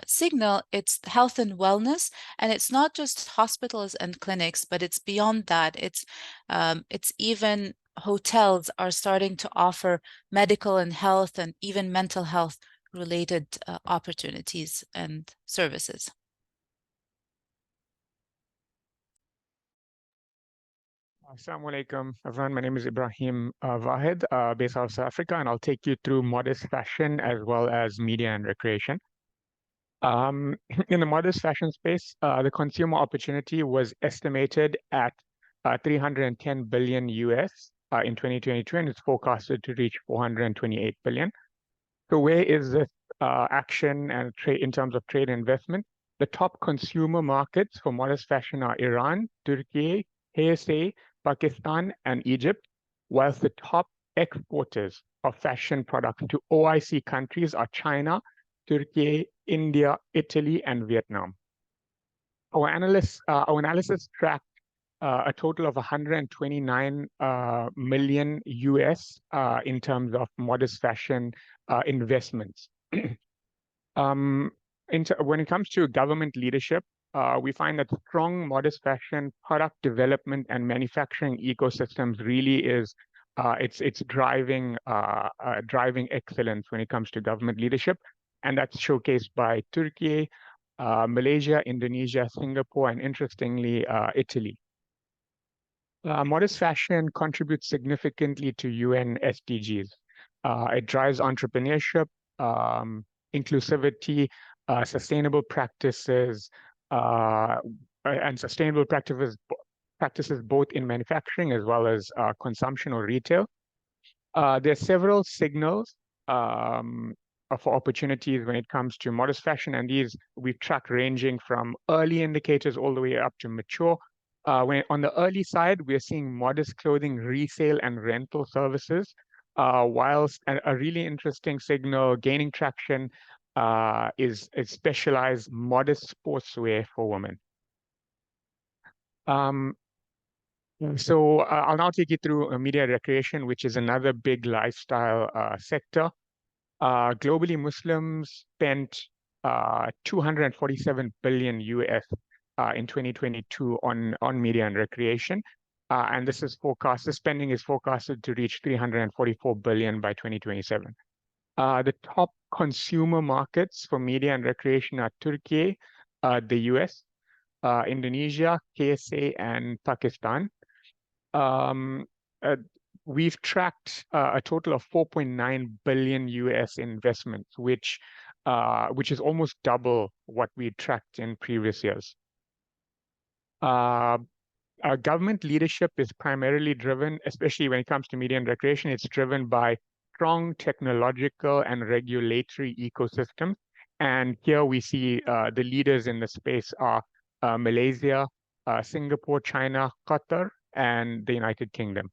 signal, it's health and wellness, and it's not just hospitals and clinics, but it's beyond that. It's even hotels are starting to offer medical and health and even mental health related opportunities and services. Assalamu alaikum, everyone. My name is Ibrahim Wahed, based out of South Africa, and I'll take you through modest fashion as well as media and recreation. In the modest fashion space, the consumer opportunity was estimated at 310 billion US in 2022, and it's forecasted to reach 428 billion. So where is this action and trade in terms of trade and investment? The top consumer markets for modest fashion are Iran, Turkey, KSA, Pakistan, and Egypt, whilst the top exporters of fashion products to OIC countries are China, Turkey, India, Italy, and Vietnam. Our analysis tracked a total of 129 million US in terms of modest fashion investments. When it comes to government leadership, we find that strong modest fashion product development and manufacturing ecosystems really is it's driving excellence when it comes to government leadership, and that's showcased by Turkey, Malaysia, Indonesia, Singapore, and interestingly, Italy. Modest fashion contributes significantly to UN SDGs. It drives entrepreneurship, inclusivity, sustainable practices, and sustainable practices both in manufacturing as well as consumption or retail. There are several signals for opportunities when it comes to modest fashion, and these we've tracked ranging from early indicators all the way up to mature. When on the early side, we're seeing modest clothing resale and rental services, whilst a really interesting signal gaining traction is specialized modest sportswear for women. So I'll now take you through media recreation, which is another big lifestyle sector. Globally, Muslims spent 247 billion US in 2022 on media and recreation. And this spending is forecasted to reach 344 billion by 2027. The top consumer markets for media and recreation are Turkey, the US, Indonesia, KSA, and Pakistan. We've tracked a total of 4.9 billion US investments, which is almost double what we tracked in previous years. Government leadership is primarily driven, especially when it comes to media and recreation, it's driven by strong technological and regulatory ecosystems. And here we see the leaders in the space are Malaysia, Singapore, China, Qatar, and the United Kingdom.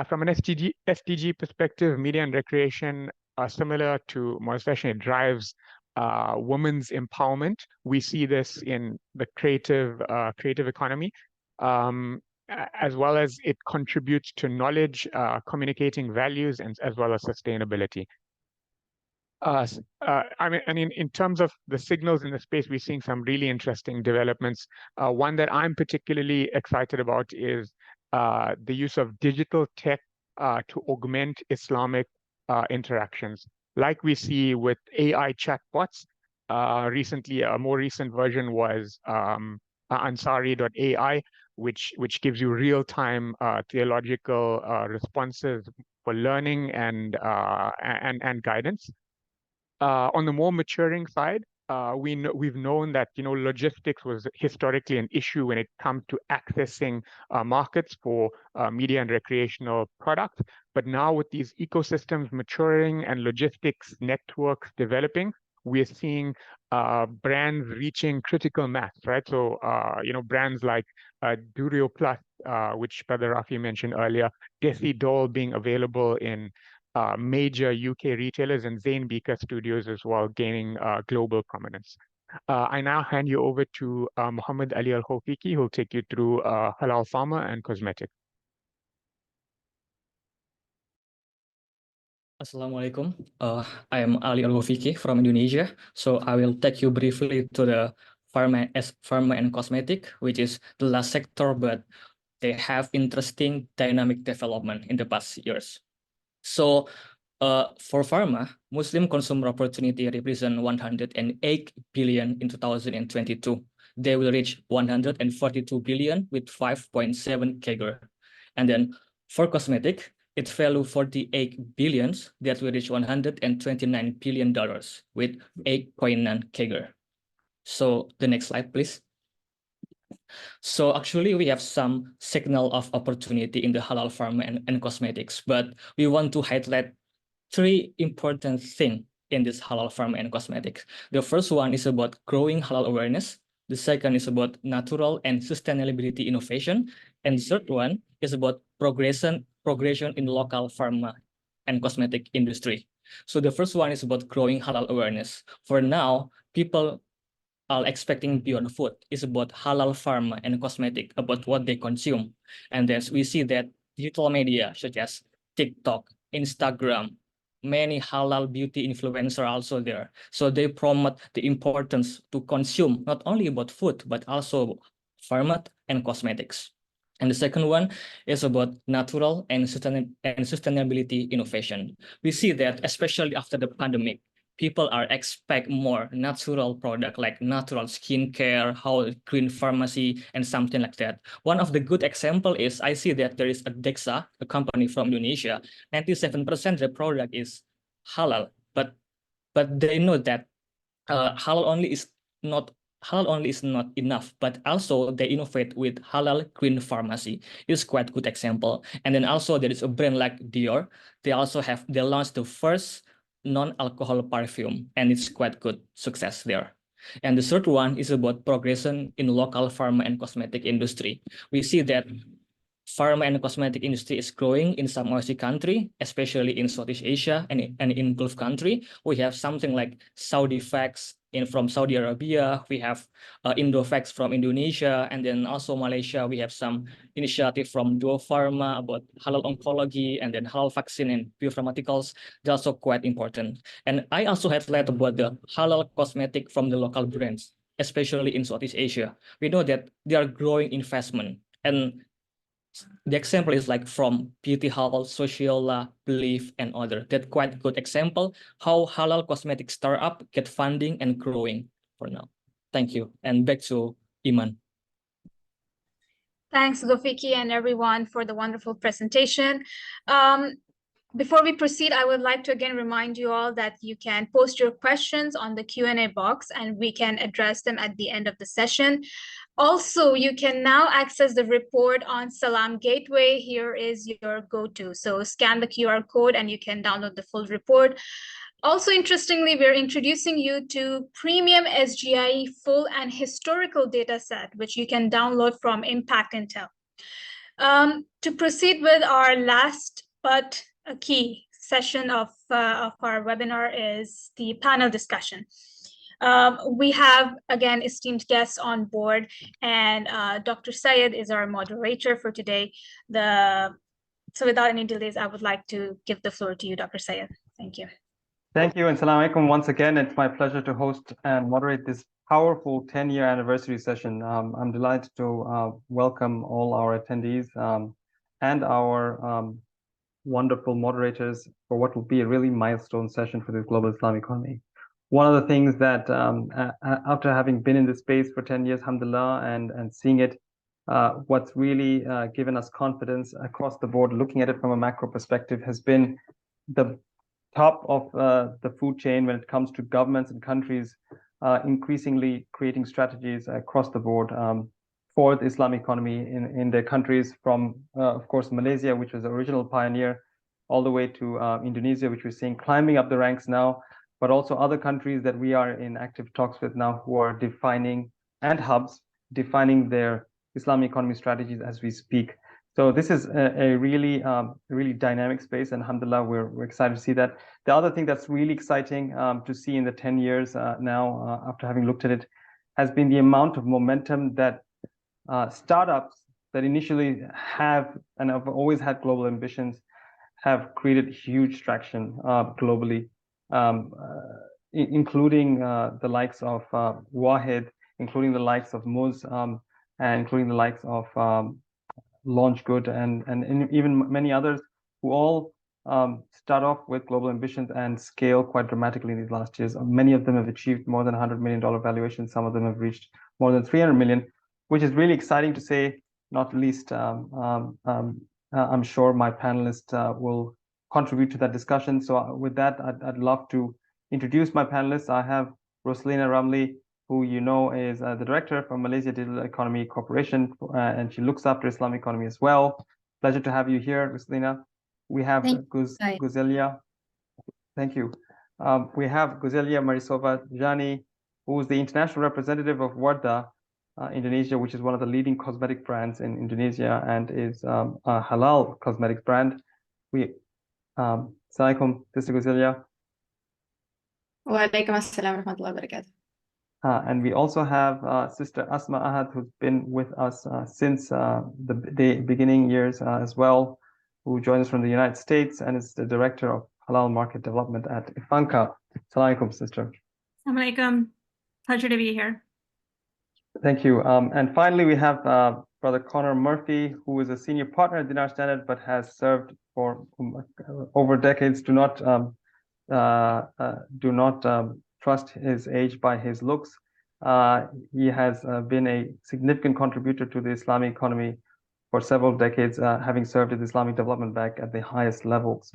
From an SDG perspective, media and recreation are similar to modest fashion. It drives women's empowerment. We see this in the creative economy, as well as it contributes to knowledge, communicating values, and as well as sustainability. I mean, in terms of the signals in the space, we're seeing some really interesting developments. One that I'm particularly excited about is the use of digital tech to augment Islamic interactions. Like we see with AI chatbots, recently, a more recent version was Ansari.ai, which gives you real-time theological responses for learning and guidance. On the more maturing side, we've known that logistics was historically an issue when it comes to accessing markets for media and recreational products. But now with these ecosystems maturing and logistics networks developing, we're seeing brands reaching critical mass, right? So brands like Durio Plus, which Brother Rafi mentioned earlier, Desi Doll being available in major UK retailers, and Zane Beaker Studios as well, gaining global prominence. I now hand you over to Muhammad Ali Al-Khofiki, who'll take you through halal pharma and cosmetics. Assalamualaikum. I am Ali Al-Khofiki from Indonesia. So I will take you briefly to the pharma and cosmetic, which is the last sector, but they have interesting dynamic development in the past years. So for pharma, Muslim consumer opportunity represent 108 billion in 2022. They will reach 142 billion with 5.7 CAGR. And then for cosmetic, its value 48 billions that will reach $129 billion with 8.9 CAGR. So the next slide, please. So actually, we have some signal of opportunity in the halal pharma and cosmetics, but we want to highlight three important things in this halal pharma and cosmetics. The first one is about growing halal awareness. The second is about natural and sustainability innovation. And the third one is about progression in local pharma and cosmetic industry. So the first one is about growing halal awareness. For now, people are expecting beyond food. It's about halal pharma and cosmetic, about what they consume. And then we see that digital media such as TikTok, Instagram, many halal beauty influencers are also there. So they promote the importance to consume not only about food, but also pharma and cosmetics. And the second one is about natural and sustainability innovation. We see that especially after the pandemic, people are expect more natural product like natural skincare, how green pharmacy, and something like that. One of the good example is I see that there is a Dexa, a company from Indonesia. 97% of the product is halal, but they know that halal only is not enough, but also they innovate with halal green pharmacy. It's quite good example. And then also there is a brand like Dior. They launched the first non-alcohol perfume, and it's quite good success there. And the third one is about progression in local pharma and cosmetic industry. We see that pharma and cosmetic industry is growing in some OSCE country, especially in Southeast Asia and in Gulf country. We have something like Saudi Fax from Saudi Arabia. We have Indofax from Indonesia, and then also Malaysia. We have some initiative from Duo Pharma about halal oncology, and then halal vaccine and biopharmaceuticals. They're also quite important. And I also highlight about the halal cosmetic from the local brands, especially in Southeast Asia. We know that they are growing investment, and the example is like from Beauty Hall, Sociola, Belief, and other. That quite good example how halal cosmetic startup get funding and growing for now. Thank you. And back to Iman. Thanks, Gofiki, and everyone for the wonderful presentation. Before we proceed, I would like to again remind you all that you can post your questions on the Q&A box and we can address them at the end of the session. Also, you can now access the report on Salam Gateway. Here is your go-to. So scan the QR code and you can download the full report. Also, interestingly, we're introducing you to premium SGIE full and historical data set, which you can download from Impact Intel. To proceed with our last but a key session of our webinar is the panel discussion. We have, again, esteemed guests on board, and Dr. Syed is our moderator for today. So without any delays, I would like to give the floor to you, Dr. Syed. Thank you. Thank you, and Assalamu alaikum once again. It's my pleasure to host and moderate this powerful 10-year anniversary session. I'm delighted to welcome all our attendees and our wonderful moderators for what will be a really milestone session for the global Islamic economy. One of the things that after having been in this space for 10 years, alhamdulillah, and seeing it, what's really given us confidence across the board, looking at it from a macro perspective, has been the top of the food chain when it comes to governments and countries increasingly creating strategies across the board for the Islamic economy in their countries, from, of course, Malaysia, which was the original pioneer, all the way to Indonesia, which we're seeing climbing up the ranks now, but also other countries that we are in active talks with now who are defining, and hubs, defining their Islamic economy strategies as we speak. So this is a really, really dynamic space, and alhamdulillah, we're excited to see that. The other thing that's really exciting to see in the 10 years now, after having looked at it, has been the amount of momentum that startups that initially have and have always had global ambitions have created huge traction globally, including the likes of Wahid, including the likes of Muz, and including the likes of Launch Good, and even many others who all start off with global ambitions and scale quite dramatically in these last years. Many of them have achieved more than $100 million valuation. Some of them have reached more than 300 million, which is really exciting to say, not least. I'm sure my panelists will contribute to that discussion. So with that, I'd love to introduce my panelists. I have Rosalina Ramli, who you know is the director from Malaysia Digital Economy Corporation, and she looks after Islamic economy as well. Pleasure to have you here, Rosalina. We have Guzelia. Thank you. We have Guzelia Marisova Jani, who is the international representative of Wardah, Indonesia, which is one of the leading cosmetic brands in Indonesia and is a halal cosmetics brand. Assalamualaikum, Sister Guzelia. Walaikum assalam warahmatullahi wabarakatuh. And we also have Sister Asma Ahad, who's been with us since the beginning years as well, who joins us from the United States and is the Director of Halal Market Development at Ifanka. Assalamualaikum, Sister. Assalamualaikum. Pleasure to be here. Thank you. And finally, we have Brother Connor Murphy, who is a senior partner at Dinar Standard, but has served for over decades. Do not trust his age by his looks. He has been a significant contributor to the Islamic economy for several decades, having served at the Islamic Development Bank at the highest levels.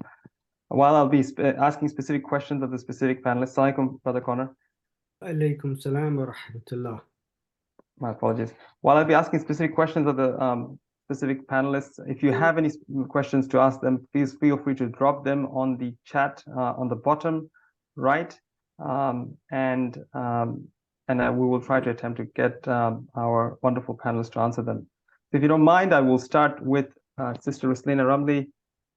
While I'll be asking specific questions of the specific panelists, Assalamualaikum, Brother Connor. Alaikum salam wa rahmatullah. My apologies. While I'll be asking specific questions of the specific panelists, if you have any questions to ask them, please feel free to drop them on the chat on the bottom right, and we will try to attempt to get our wonderful panelists to answer them. So if you don't mind, I will start with Sister Rosalina Ramli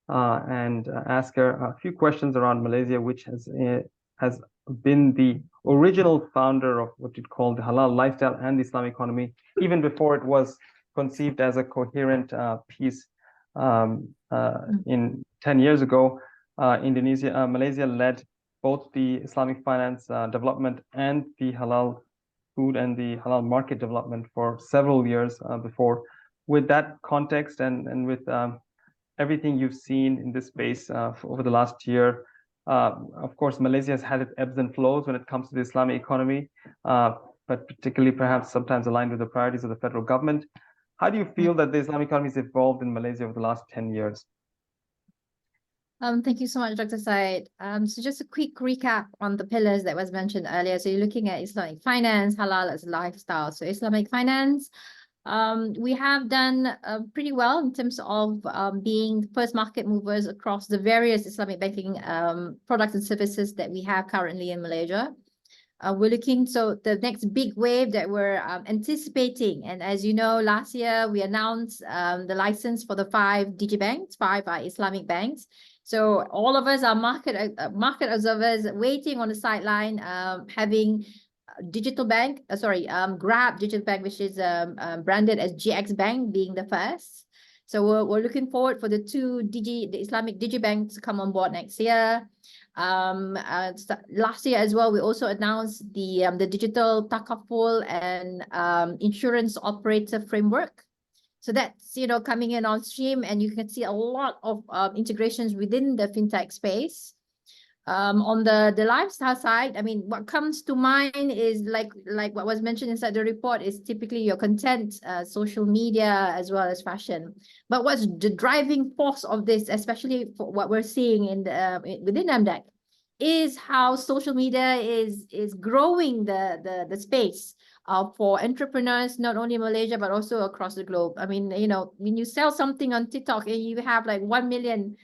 and ask her a few questions around Malaysia, which has been the original founder of what you'd call the halal lifestyle and the Islamic economy, even before it was conceived as a coherent piece in 10 years ago. Malaysia led both the Islamic finance development and the halal food and the halal market development for several years before. With that context and with everything you've seen in this space over the last year, of course, Malaysia has had its ebbs and flows when it comes to the Islamic economy, but particularly perhaps sometimes aligned with the priorities of the federal government. How do you feel that the Islamic economy has evolved in Malaysia over the last 10 years? Thank you so much, Dr. Syed. So just a quick recap on the pillars that was mentioned earlier. So you're looking at Islamic finance, halal as a lifestyle. So Islamic finance, we have done pretty well in terms of being the first market movers across the various Islamic banking products and services that we have currently in Malaysia. We're looking, so the next big wave that we're anticipating, and as you know, last year we announced the license for the 5 digibanks, 5 Islamic banks. So all of us are market observers waiting on the sideline, having digital bank, Grab digital bank, which is branded as GX Bank, being the first. So we're looking forward for the the Islamic digibanks to come on board next year. Last year as well, we also announced the digital takaful and insurance operator framework. So that's, you know, coming in on stream, and you can see a lot of integrations within the fintech space. On the lifestyle side, I mean, what comes to mind is like what was mentioned inside the report is typically your content, social media, as well as fashion. But what's the driving force of this, especially for what we're seeing in the within MDEC, is how social media is growing the space for entrepreneurs, not only in Malaysia, but also across the globe. I mean, you know, when you sell something on TikTok and you have like 1 million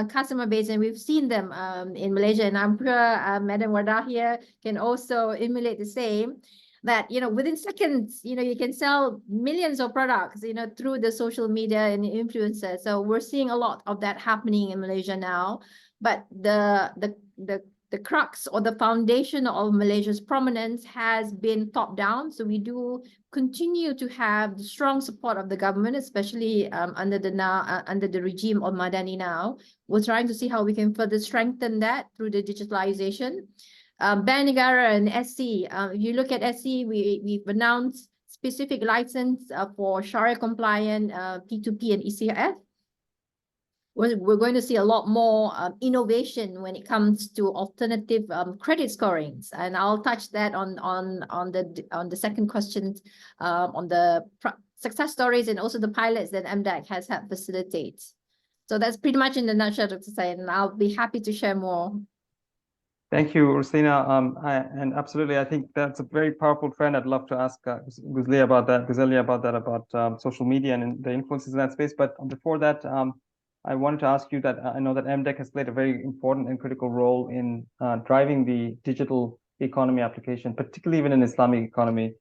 customer base, and we've seen them in Malaysia, and I'm sure Madam Wardah here can also emulate the same, that, you know, within seconds, you know, you can sell millions of products, you know, through the social media and influencers. So we're seeing a lot of that happening in Malaysia now. But the crux or the foundation of Malaysia's prominence has been top down. So we do continue to have the strong support of the government, especially under the regime of Madani now. We're trying to see how we can further strengthen that through the digitalization. Bank Negara and SC, if you look at SC, we've announced specific license for Sharia compliant P2P and ECF. We're going to see a lot more innovation when it comes to alternative credit scorings, and I'll touch that on the second question, on the success stories and also the pilots that MDEC has helped facilitate. So that's pretty much in the nutshell, Dr. Said, and I'll be happy to share more. Thank you, Roslina. And absolutely, I think that's a very powerful trend. I'd love to ask Guzlia about that, about social media and the influences in that space. But before that, I wanted to ask you that I know that MDEC has played a very important and critical role in driving the digital economy application, particularly even in Islamic economy,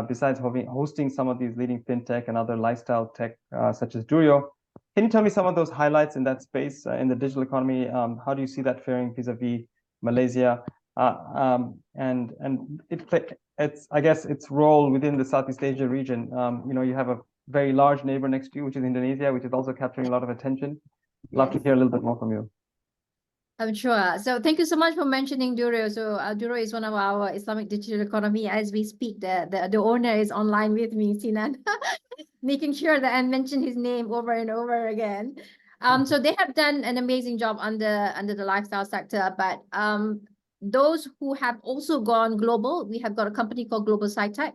besides hosting some of these leading fintech and other lifestyle tech such as Durio. Can you tell me some of those highlights in that space in the digital economy? How do you see that faring vis-a-vis Malaysia? And it's I guess its role within the Southeast Asia region. You know, you have a very large neighbor next to you, which is Indonesia, which is also capturing a lot of attention. Love to hear a little bit more from you. I'm sure. So thank you so much for mentioning Durio. So Durio is one of our Islamic digital economy. As we speak, the owner is online with me, Sinan, making sure that I mention his name over and over again. So they have done an amazing job under the lifestyle sector. But those who have also gone global, we have got a company called Global Islamic.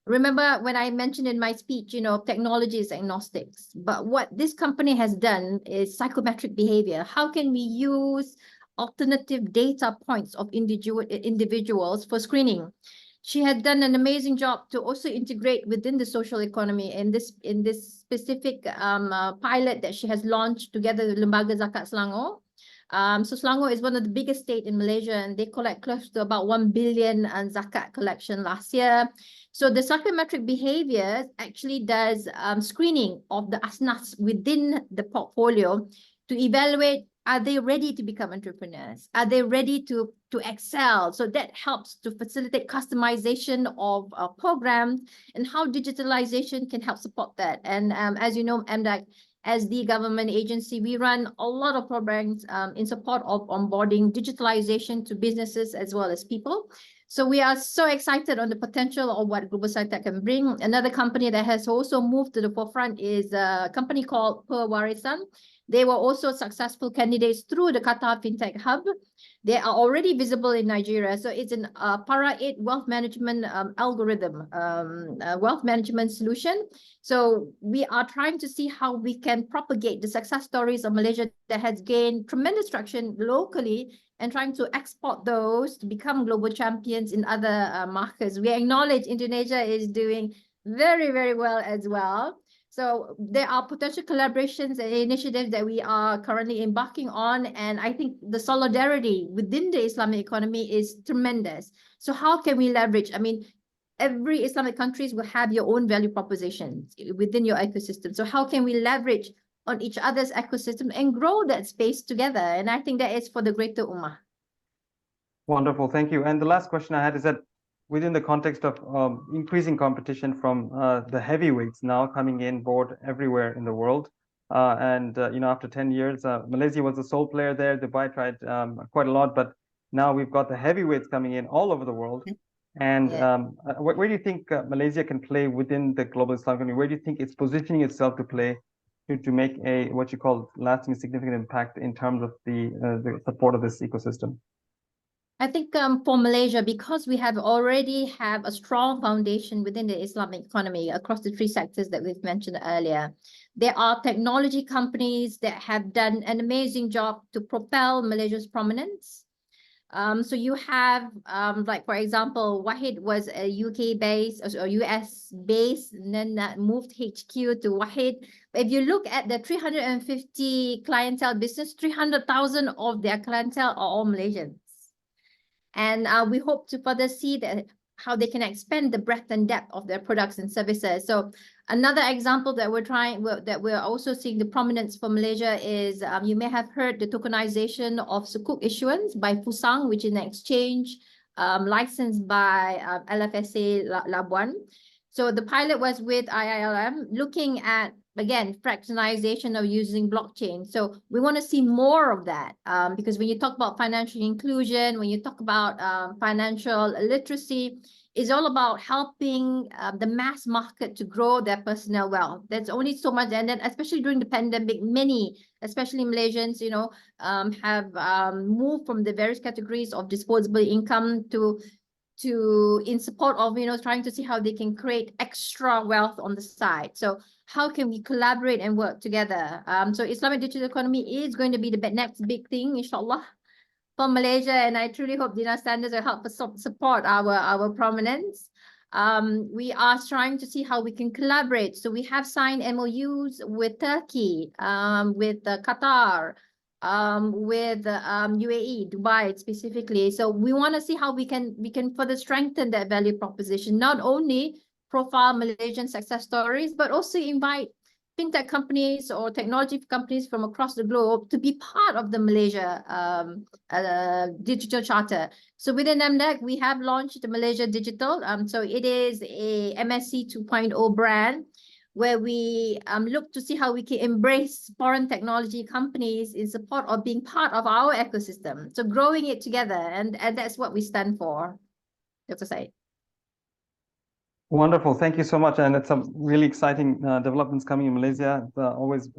Remember when I mentioned in my speech, you know, technology is agnostics, but what this company has done is psychometric behavior. How can we use alternative data points of individuals for screening? She had done an amazing job to also integrate within the social economy in this specific pilot that she has launched together with Lembaga Zakat Selangor. So Selangor is one of the biggest state in Malaysia, and they collect close to about 1 billion zakat collection last year. So the psychometric behavior actually does screening of the asnas within the portfolio to evaluate, are they ready to become entrepreneurs? Are they ready to excel? So that helps to facilitate customization of programs and how digitalization can help support that. And as you know, MDEC, as the government agency, we run a lot of programs in support of onboarding digitalization to businesses as well as people. So we are so excited on the potential of what Global Islamic can bring. Another company that has also moved to the forefront is a company called Pewarisan. They were also successful candidates through the Qatar FinTech Hub. They are already visible in Nigeria. So it's an Para-8 wealth management algorithm, wealth management solution. So we are trying to see how we can propagate the success stories of Malaysia that has gained tremendous traction locally and trying to export those to become global champions in other markets. We acknowledge Indonesia is doing very, very well as well. So there are potential collaborations and initiatives that we are currently embarking on. And I think the solidarity within the Islamic economy is tremendous. So how can we leverage? I mean, every Islamic countries will have your own value propositions within your ecosystem. So how can we leverage on each other's ecosystem and grow that space together? And I think that is for the greater ummah. Wonderful, thank you. And the last question I had is that within the context of increasing competition from the heavyweights now coming in board everywhere in the world. After 10 years, Malaysia was the sole player there. Dubai tried quite a lot, but now we've got the heavyweights coming in all over the world. And where do you think Malaysia can play within the global Islamic economy? Where do you think it's positioning itself to play to make a what you call lasting significant impact in terms of the support of this ecosystem? I think for Malaysia, because we already have a strong foundation within the Islamic economy across the three sectors that we've mentioned earlier, there are technology companies that have done an amazing job to propel Malaysia's prominence. So you have, like, for example, Wahid was a UK-based or US-based, and then moved HQ to Wahid. But if you look at the 350 clientele business, 300,000 of their clientele are all Malaysians. And we hope to further see how they can expand the breadth and depth of their products and services. So another example that we're also seeing the prominence for Malaysia is, you may have heard the tokenization of Sukuk issuance by Fusang, which is an exchange licensed by LFSA Labuan. So the pilot was with IILM, looking at, again, fractionalization of using blockchain. So we want to see more of that, because when you talk about financial inclusion, when you talk about financial literacy, it's all about helping the mass market to grow their personal wealth. There's only so much, and then especially during the pandemic, many, especially Malaysians, have moved from the various categories of disposable income to in support of trying to see how they can create extra wealth on the side. So how can we collaborate and work together? So Islamic digital economy is going to be the next big thing, inshallah, for Malaysia, and I truly hope Dina Standards will help us support our prominence. We are trying to see how we can collaborate. So we have signed MOUs with Turkey, with Qatar, with UAE, Dubai specifically. So we want to see how we can further strengthen that value proposition, not only profile Malaysian success stories, but also invite fintech companies or technology companies from across the globe to be part of the Malaysia digital charter. So within MDEC, we have launched the Malaysia Digital. So it is a MSC 2.0 brand, where we look to see how we can embrace foreign technology companies in support of being part of our ecosystem. So growing it together, and that's what we stand for, Dr. Said. Wonderful. Thank you so much. And it's some really exciting developments coming in Malaysia. It's always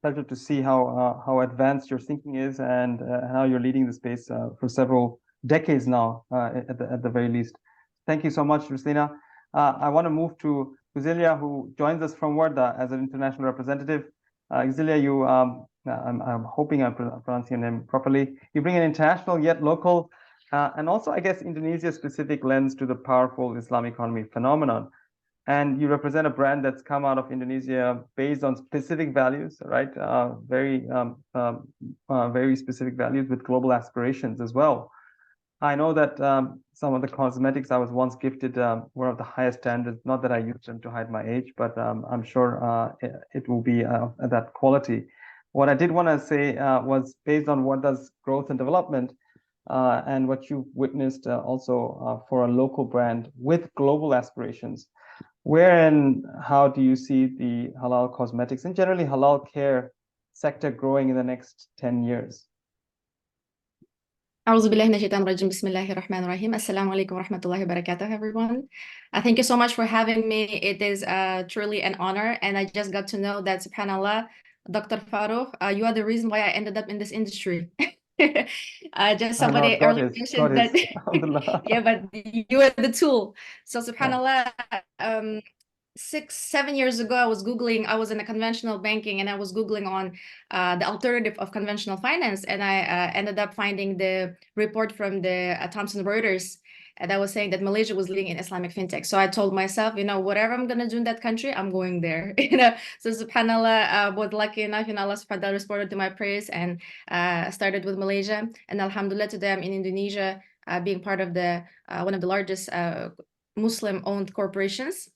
pleasure to see how advanced your thinking is, and how you're leading the space for several decades now, at the very least. Thank you so much, Ruslina. I want to move to Guzilia, who joins us from Warda as an international representative. Guzilia, you, I'm hoping I'm pronouncing your name properly. You bring an international yet local, and also, I guess, Indonesia-specific lens to the powerful Islamic economy phenomenon. And you represent a brand that's come out of Indonesia based on specific values, right? Very specific values with global aspirations as well. I know that some of the cosmetics I was once gifted were of the highest standards. Not that I use them to hide my age, but I'm sure it will be that quality. What I did want to say was, based on Warda's growth and development, and what you've witnessed also for a local brand with global aspirations, where and how do you see the halal cosmetics and generally halal care sector growing in the next 10 years? أعوذ بالله من الشيطان الرجيم بسم الله الرحمن الرحيم السلام عليكم ورحمة الله وبركاته, everyone. Thank you so much for having me. It is truly an honor, and I just got to know that, subhanallah, Dr. Farouk, you are the reason why I ended up in this industry. Just somebody earlier mentioned that, yeah, but you are the tool. So subhanallah, 6-7 years ago, I was in a conventional banking, and I was Googling on the alternative of conventional finance. And I ended up finding the report from the Thomson Reuters that was saying that Malaysia was leading in Islamic fintech. So I told myself, whatever I'm going to do in that country, I'm going there. So subhanallah, was lucky enough, Allah subhanahu wa ta'ala responded to my prayers, and started with Malaysia. And alhamdulillah, today I'm in Indonesia, being part of the one of the largest Muslim-owned corporations.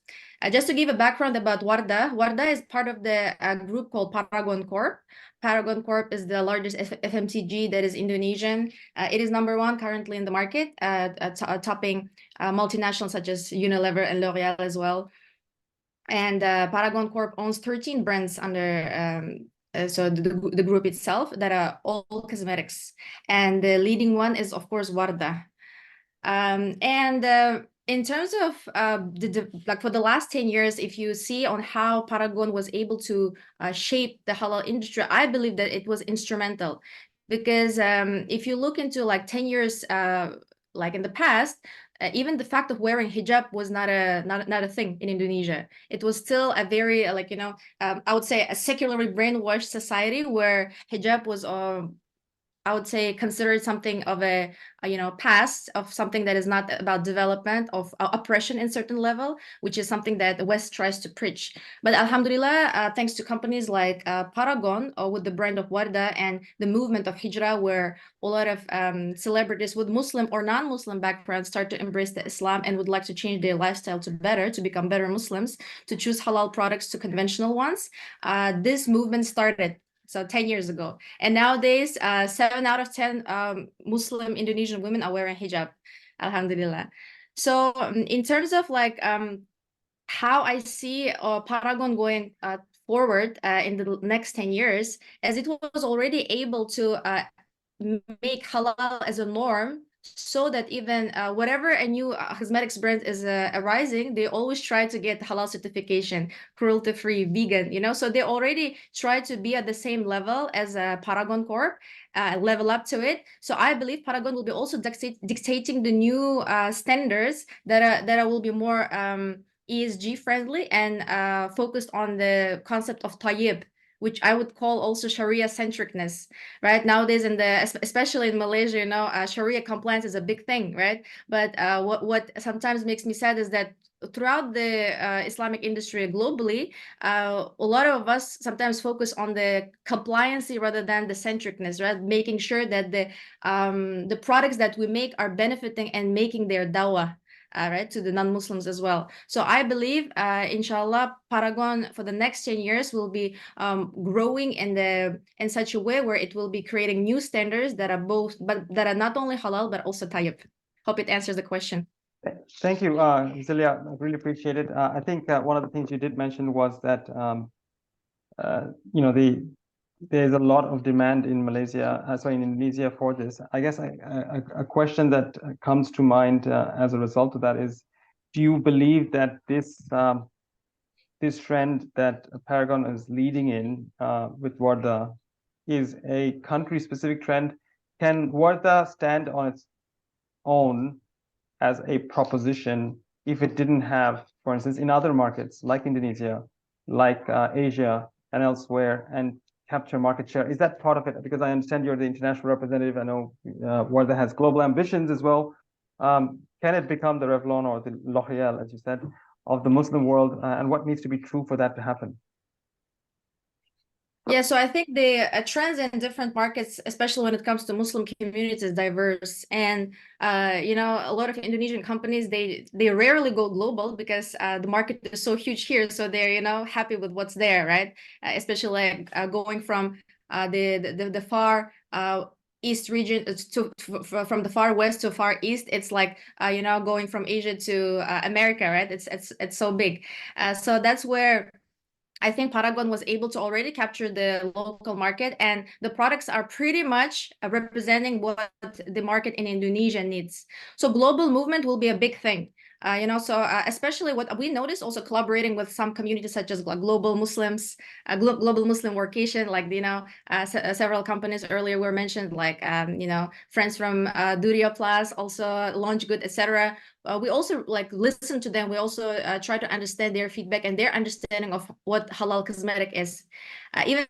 Just to give a background about Warda, Warda is part of the group called Paragon Corp. Paragon Corp is the largest FMCG that is Indonesian. It is #1 currently in the market, topping multinationals such as Unilever and L'Oreal as well. And Paragon Corp owns 13 brands under so the group itself that are all cosmetics. And the leading one is, of course, Warda. In terms of like for the last 10 years, if you see on how Paragon was able to shape the halal industry, I believe that it was instrumental. Because if you look into like 10 years, like in the past, even the fact of wearing hijab was not a thing in Indonesia. It was still a very like, you know, I would say a secularly brainwashed society where hijab was I would say considered something of a you know, past of something that is not about development of oppression in certain level, which is something that the West tries to preach. But alhamdulillah, thanks to companies like Paragon with the brand of Warda and the movement of Hijrah, where a lot of celebrities with Muslim or non-Muslim backgrounds start to embrace the Islam and would like to change their lifestyle to become better Muslims, to choose halal products to conventional ones. This movement started. So 10 years ago. And nowadays, 7 out of 10 Muslim Indonesian women are wearing hijab, alhamdulillah. So in terms of like how I see Paragon going forward in the next 10 years, as it was already able to make halal as a norm, so that even whatever a new cosmetics brand is arising, they always try to get halal certification, cruelty-free, vegan, you know, so they already try to be at the same level as Paragon Corp, level up to it. So I believe Paragon will be also dictating the new standards that will be more ESG friendly and focused on the concept of tayyib, which I would call also Sharia centricness, right? Nowadays, especially in Malaysia, you know, Sharia compliance is a big thing, right? But what sometimes makes me sad is that throughout the Islamic industry globally, a lot of us sometimes focus on the compliancy rather than the centricness, right? Making sure that the products that we make are benefiting and making their dawah. Right, to the non-Muslims as well. So I believe, inshallah, Paragon for the next 10 years will be growing in such a way where it will be creating new standards that are not only halal but also tayyib. Hope it answers the question. Thank you, Zelia. I really appreciate it. I think one of the things you did mention was that you know, there's a lot of demand in Malaysia, in Indonesia for this. I guess a question that comes to mind as a result of that is, do you believe that this trend that Paragon is leading in with Warda is a country-specific trend? Can Warda stand on its own as a proposition if it didn't have, for instance, in other markets like Indonesia, like Asia and elsewhere, and capture market share? Is that part of it? Because I understand you're the international representative. I know Warda has global ambitions as well. Can it become the Revlon or the L'Oreal, as you said, of the Muslim world? And what needs to be true for that to happen? Yeah, so I think the trends in different markets, especially when it comes to Muslim communities, is diverse. And you know, a lot of Indonesian companies, they rarely go global because the market is so huge here. So they're, you know, happy with what's there, right? Especially going from the far east region from the far west to far east. It's like you know, going from Asia to America, right? It's so big. So that's where I think Paragon was able to already capture the local market, and the products are pretty much representing what the market in Indonesia needs. So global movement will be a big thing. You know, so especially what we noticed, also collaborating with some communities such as Global Muslims, Global Muslim Workation, like, you know, several companies earlier were mentioned, like, you know, friends from Duria Plus, also Launch Good, etc. We also like listen to them. We also try to understand their feedback and their understanding of what halal cosmetic is. Even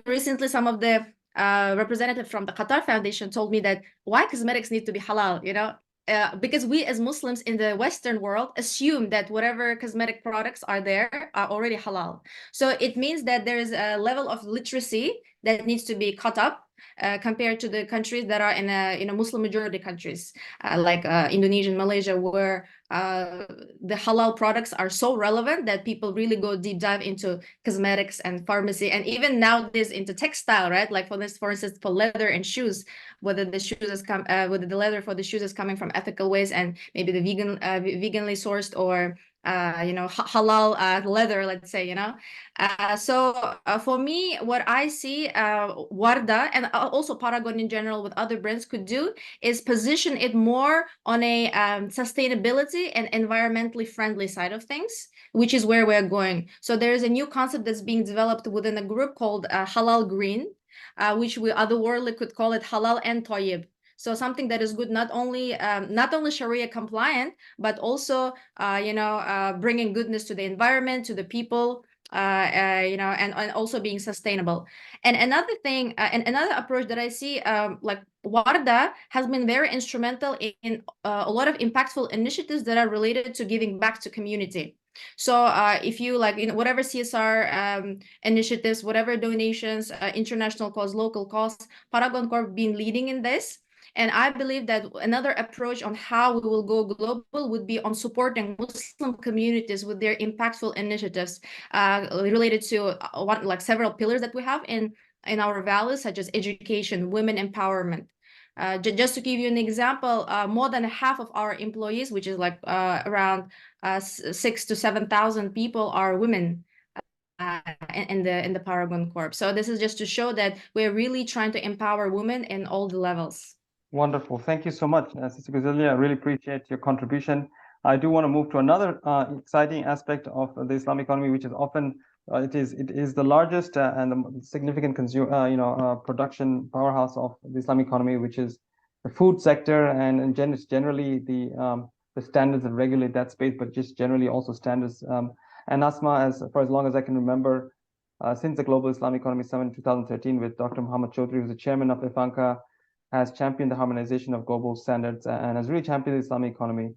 recently, some of the representatives from the Qatar Foundation told me that why cosmetics need to be halal, you know, because we as Muslims in the Western world assume that whatever cosmetic products are there are already halal. So it means that there is a level of literacy that needs to be caught up compared to the countries that are in a Muslim majority countries like Indonesia and Malaysia, where the halal products are so relevant that people really go deep dive into cosmetics and pharmacy, and even nowadays into textile, right? Like for instance, for leather and shoes, whether the leather for the shoes is coming from ethical ways and maybe the veganly sourced or halal leather, let's say, so for me, what I see Warda and also Paragon in general with other brands could do is position it more on a sustainability and environmentally friendly side of things, which is where we're going. So there is a new concept that's being developed within a group called Halal Green, which we otherworldly could call it Halal and Tayyib. So something that is good, not only Sharia compliant, but also bringing goodness to the environment, to the people, and also being sustainable. And another thing, and another approach that I see, like Warda has been very instrumental in a lot of impactful initiatives that are related to giving back to community. So if you whatever CSR initiatives, whatever donations, international cause, local cause, Paragon Corp been leading in this. And I believe that another approach on how we will go global would be on supporting Muslim communities with their impactful initiatives related to several pillars that we have in our values, such as education, women empowerment. Just to give you an example, more than half of our employees, which is around 6,000 to 7,000 people, are women in the Paragon Corp. So this is just to show that we're really trying to empower women in all the levels. Wonderful. Thank you so much, Sister Guzelia. I really appreciate your contribution. I do want to move to another exciting aspect of the Islamic economy, which is often it is the largest and the significant production powerhouse of the Islamic economy, which is the food sector, and generally the standards that regulate that space, but just generally also standards. And Asma, for as long as I can remember, since the Global Islamic Economy Summit in 2013 with Dr. Muhammad Chaudhry, who's the chairman of IFANCA, has championed the harmonization of global standards and has really championed the Islamic economy.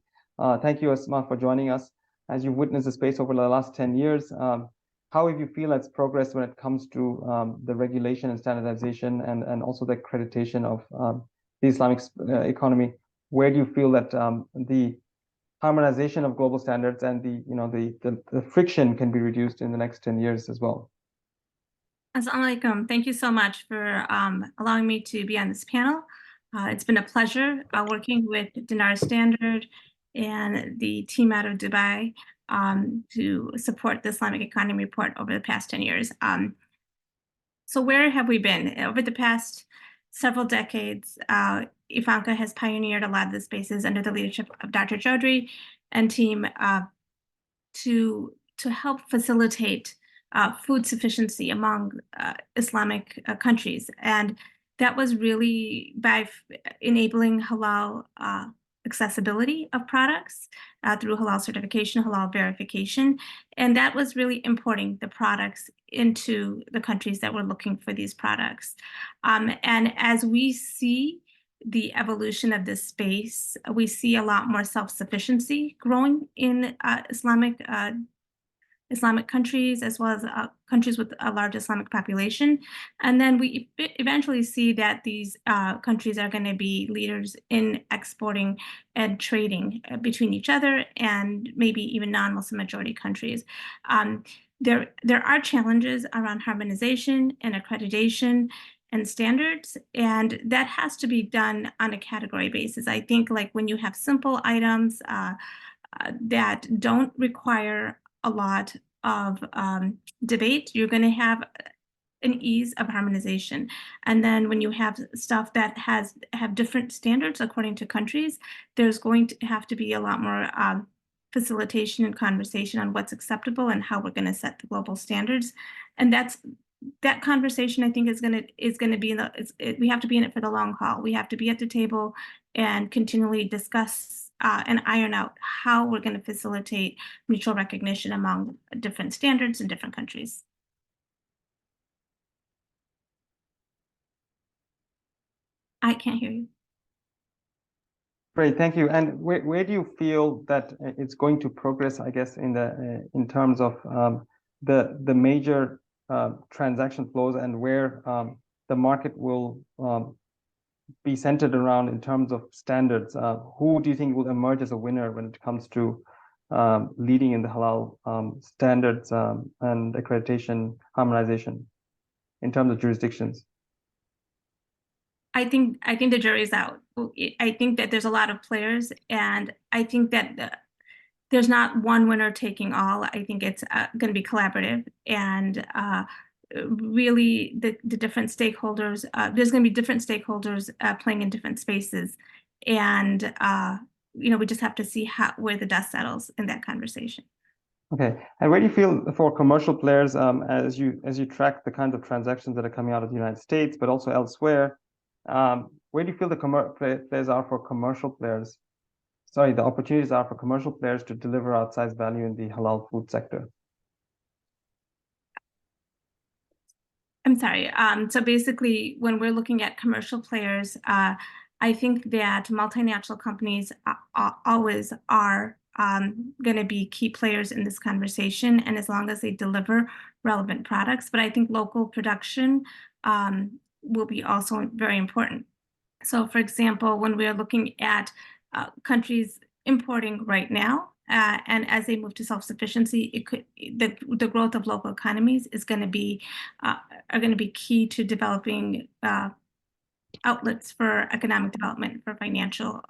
Thank you, Asma, for joining us. As you've witnessed the space over the last 10 years, how have you feel it's progressed when it comes to the regulation and standardization and also the accreditation of the Islamic economy? Where do you feel that the harmonization of global standards and the friction can be reduced in the next 10 years as well? Assalamu alaikum. Thank you so much for allowing me to be on this panel. It's been a pleasure working with Dinar Standard and the team out of Dubai to support the Islamic Economy Report over the past 10 years. So where have we been? Over the past several decades, IFANCA has pioneered a lot of the spaces under the leadership of Dr. Chaudhry and team to help facilitate food sufficiency among Islamic countries. And that was really by enabling halal accessibility of products through halal certification, halal verification. And that was really importing the products into the countries that were looking for these products. And as we see the evolution of this space, we see a lot more self-sufficiency growing in Islamic countries, as well as countries with a large Islamic population. And then we eventually see that these countries are going to be leaders in exporting and trading between each other and maybe even non-Muslim majority countries. There are challenges around harmonization and accreditation and standards, and that has to be done on a category basis. I think when you have simple items that don't require a lot of debate, you're going to have an ease of harmonization. And then when you have stuff that have different standards according to countries, there's going to have to be a lot more facilitation and conversation on what's acceptable and how we're going to set the global standards. And that conversation, I think, is going to be we have to be in it for the long haul. We have to be at the table and continually discuss and iron out how we're going to facilitate mutual recognition among different standards in different countries. I can't hear you. Great, thank you. And where do you feel that it's going to progress, I guess, in terms of the major transaction flows, and where the market will be centered around in terms of standards? Who do you think will emerge as a winner when it comes to leading in the halal standards and accreditation harmonization in terms of jurisdictions? I think the jury's out. I think that there's a lot of players, and I think that there's not one winner taking all. I think it's going to be collaborative, and really the different stakeholders. There's going to be different stakeholders playing in different spaces, and we just have to see where the dust settles in that conversation. Okay, and where do you feel for commercial players as you track the kinds of transactions that are coming out of the United States, but also elsewhere? Where do you feel the players are for commercial players? Sorry, the opportunities are for commercial players to deliver outsized value in the halal food sector? I'm sorry. So basically, when we're looking at commercial players, I think that multinational companies always are going to be key players in this conversation, and as long as they deliver relevant products. But I think local production will be also very important. So, for example, when we're looking at countries importing right now, and as they move to self-sufficiency, the growth of local economies is going to be key to developing outlets for economic development, for financial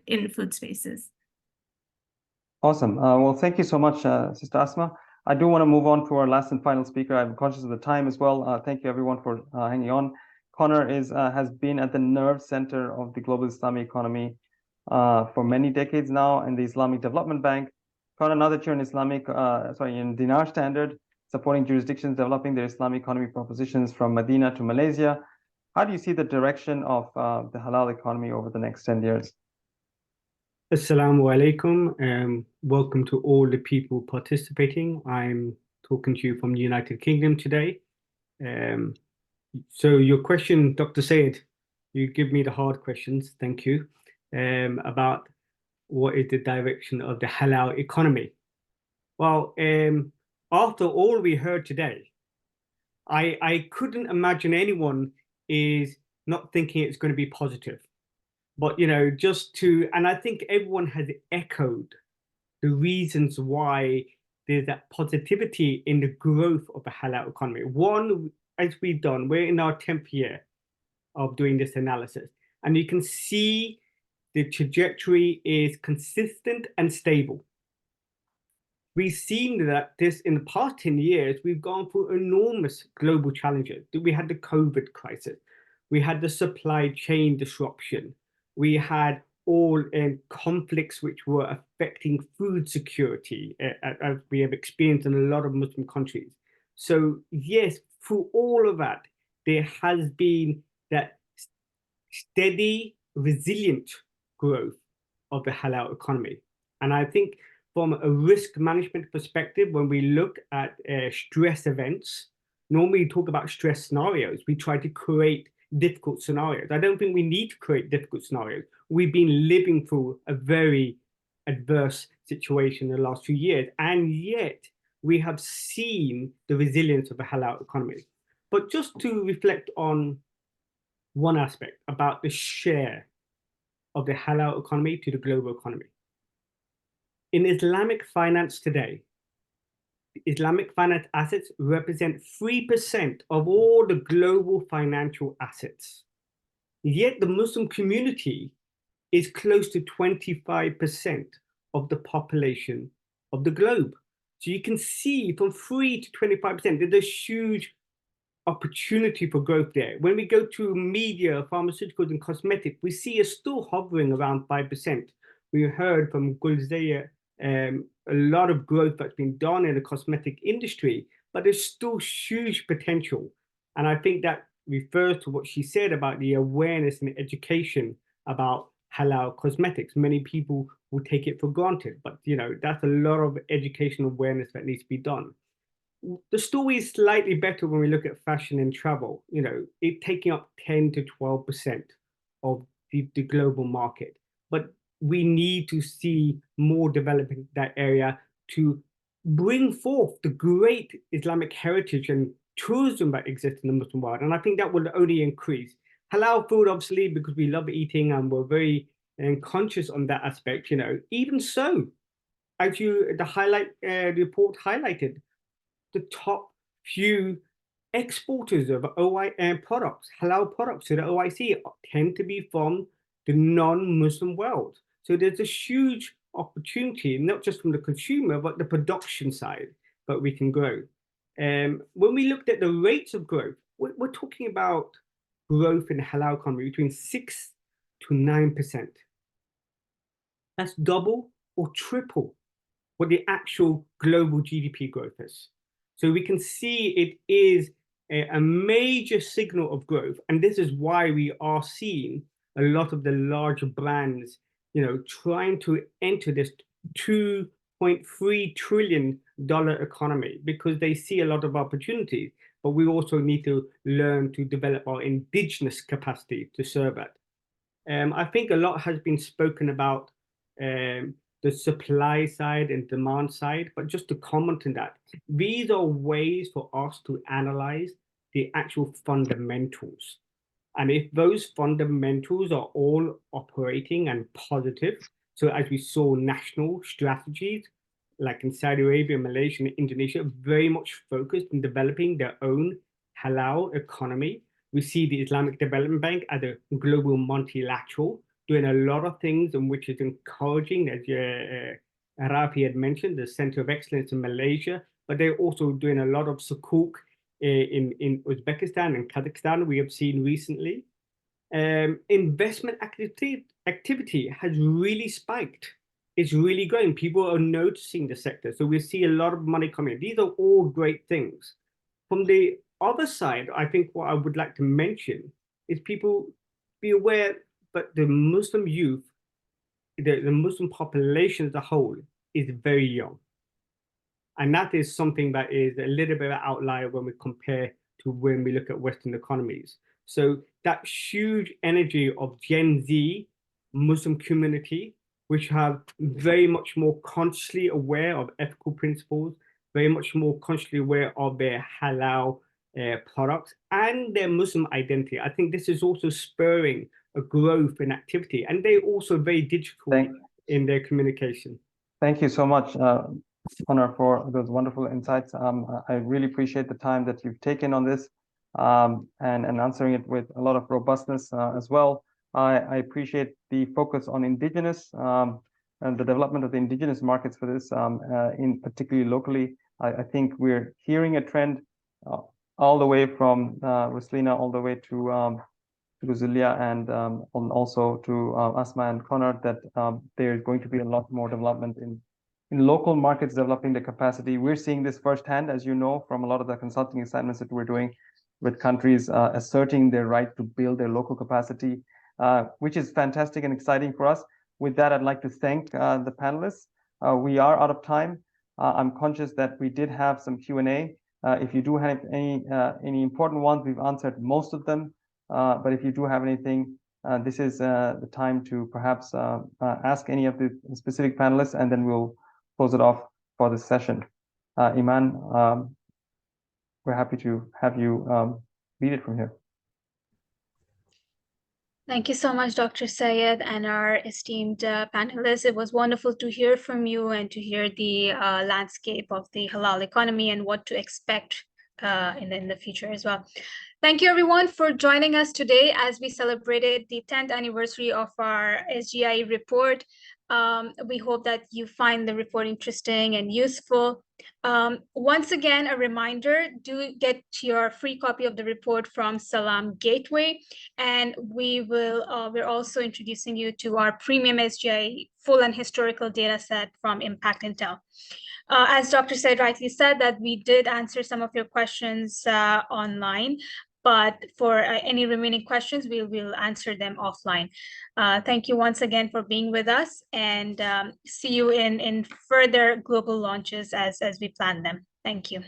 in food spaces. Awesome. Well, thank you so much, Sister Asma. I do want to move on to our last and final speaker. I'm conscious of the time as well. Thank you, everyone, for hanging on. Connor has been at the nerve center of the global Islamic economy for many decades now in the Islamic Development Bank. Connor, now that you're in Dinar Standard, supporting jurisdictions developing their Islamic economy propositions from Medina to Malaysia, how do you see the direction of the halal economy over the next 10 years? Assalamu alaikum. Welcome to all the people participating. I'm talking to you from the United Kingdom today. So your question, Dr. Said, you give me the hard questions, thank you, about what is the direction of the halal economy. Well, after all we heard today, I couldn't imagine anyone is not thinking it's going to be positive. But, and I think everyone has echoed the reasons why there's that positivity in the growth of the halal economy. One, as we've done, we're in our 10th year of doing this analysis, and you can see the trajectory is consistent and stable. We've seen that in the past 10 years, we've gone through enormous global challenges. We had the COVID crisis. We had the supply chain disruption. We had all conflicts which were affecting food security, as we have experienced in a lot of Muslim countries. So yes, through all of that, there has been that steady, resilient growth of the halal economy. And I think from a risk management perspective, when we look at stress events, normally we talk about stress scenarios. We try to create difficult scenarios. I don't think we need to create difficult scenarios. We've been living through a very adverse situation in the last few years, and yet we have seen the resilience of the halal economy. But just to reflect on one aspect about the share of the halal economy to the global economy. In Islamic finance today, Islamic finance assets represent 3% of all the global financial assets. Yet the Muslim community is close to 25% of the population of the globe. So you can see from 3 to 25%, there's a huge opportunity for growth there. When we go to media, pharmaceuticals, and cosmetics, we see it's still hovering around 5%. We heard from Gulzaya a lot of growth that's been done in the cosmetic industry, but there's still huge potential. And I think that refers to what she said about the awareness and education about halal cosmetics. Many people will take it for granted, but that's a lot of educational awareness that needs to be done. The story is slightly better when we look at fashion and travel. It taking up 10 to 12% of the global market, but we need to see more development in that area to bring forth the great Islamic heritage and tourism that exists in the Muslim world. And I think that will only increase. Halal food, obviously, because we love eating and we're very conscious on that aspect, you know. Even so, as the report highlighted, the top few exporters of products, halal products to the OIC tend to be from the non-Muslim world. So there's a huge opportunity, not just from the consumer, but the production side that we can grow. When we looked at the rates of growth, we're talking about growth in the halal economy between 6 to 9%. That's double or triple what the actual global GDP growth is. So we can see it is a major signal of growth. And this is why we are seeing a lot of the larger brands, you know, trying to enter this $2.3 trillion economy, because they see a lot of opportunities. But we also need to learn to develop our indigenous capacity to serve it. I think a lot has been spoken about the supply side and demand side, but just to comment on that, these are ways for us to analyze the actual fundamentals. And if those fundamentals are all operating and positive, so as we saw national strategies, like in Saudi Arabia, Malaysia, and Indonesia, very much focused on developing their own halal economy. We see the Islamic Development Bank as a global multilateral, doing a lot of things, and which is encouraging, as Rafi had mentioned, the Center of Excellence in Malaysia, but they're also doing a lot of sukuk in Uzbekistan and Kazakhstan, we have seen recently. Investment activity has really spiked. It's really growing. People are noticing the sector. So we see a lot of money coming in. These are all great things. From the other side, I think what I would like to mention is people be aware that the Muslim youth, the Muslim population as a whole is very young. And that is something that is a little bit of an outlier when we compare to when we look at Western economies. So that huge energy of Gen Z Muslim community, which have very much more consciously aware of ethical principles, very much more consciously aware of their halal products and their Muslim identity. I think this is also spurring a growth in activity, and they're also very digital in their communication. Thank you so much, Honor, for those wonderful insights. I really appreciate the time that you've taken on this and answering it with a lot of robustness as well. I appreciate the focus on indigenous and the development of the indigenous markets for this, in particularly locally. I think we're hearing a trend all the way from Roslina all the way to Zulia and also to Asma and Conrad, that there's going to be a lot more development in local markets developing the capacity. We're seeing this firsthand, as you know, from a lot of the consulting assignments that we're doing with countries asserting their right to build their local capacity, which is fantastic and exciting for us. With that, I'd like to thank the panelists. We are out of time. I'm conscious that we did have some Q&A. If you do have any important ones, we've answered most of them. But if you do have anything, this is the time to perhaps ask any of the specific panelists, and then we'll close it off for this session. Iman, we're happy to have you lead it from here. Thank you so much, Dr. Sayed, and our esteemed panelists. It was wonderful to hear from you and to hear the landscape of the halal economy and what to expect in the future as well. Thank you, everyone, for joining us today as we celebrated the 10th anniversary of our SGIE report. We hope that you find the report interesting and useful. Once again, a reminder, do get your free copy of the report from Salam Gateway, and we're also introducing you to our premium SGIE full and historical data set from Impact Intel. As Dr. Said rightly said, that we did answer some of your questions online, but for any remaining questions, we'll answer them offline. Thank you once again for being with us, and see you in further global launches as we plan them. Thank you.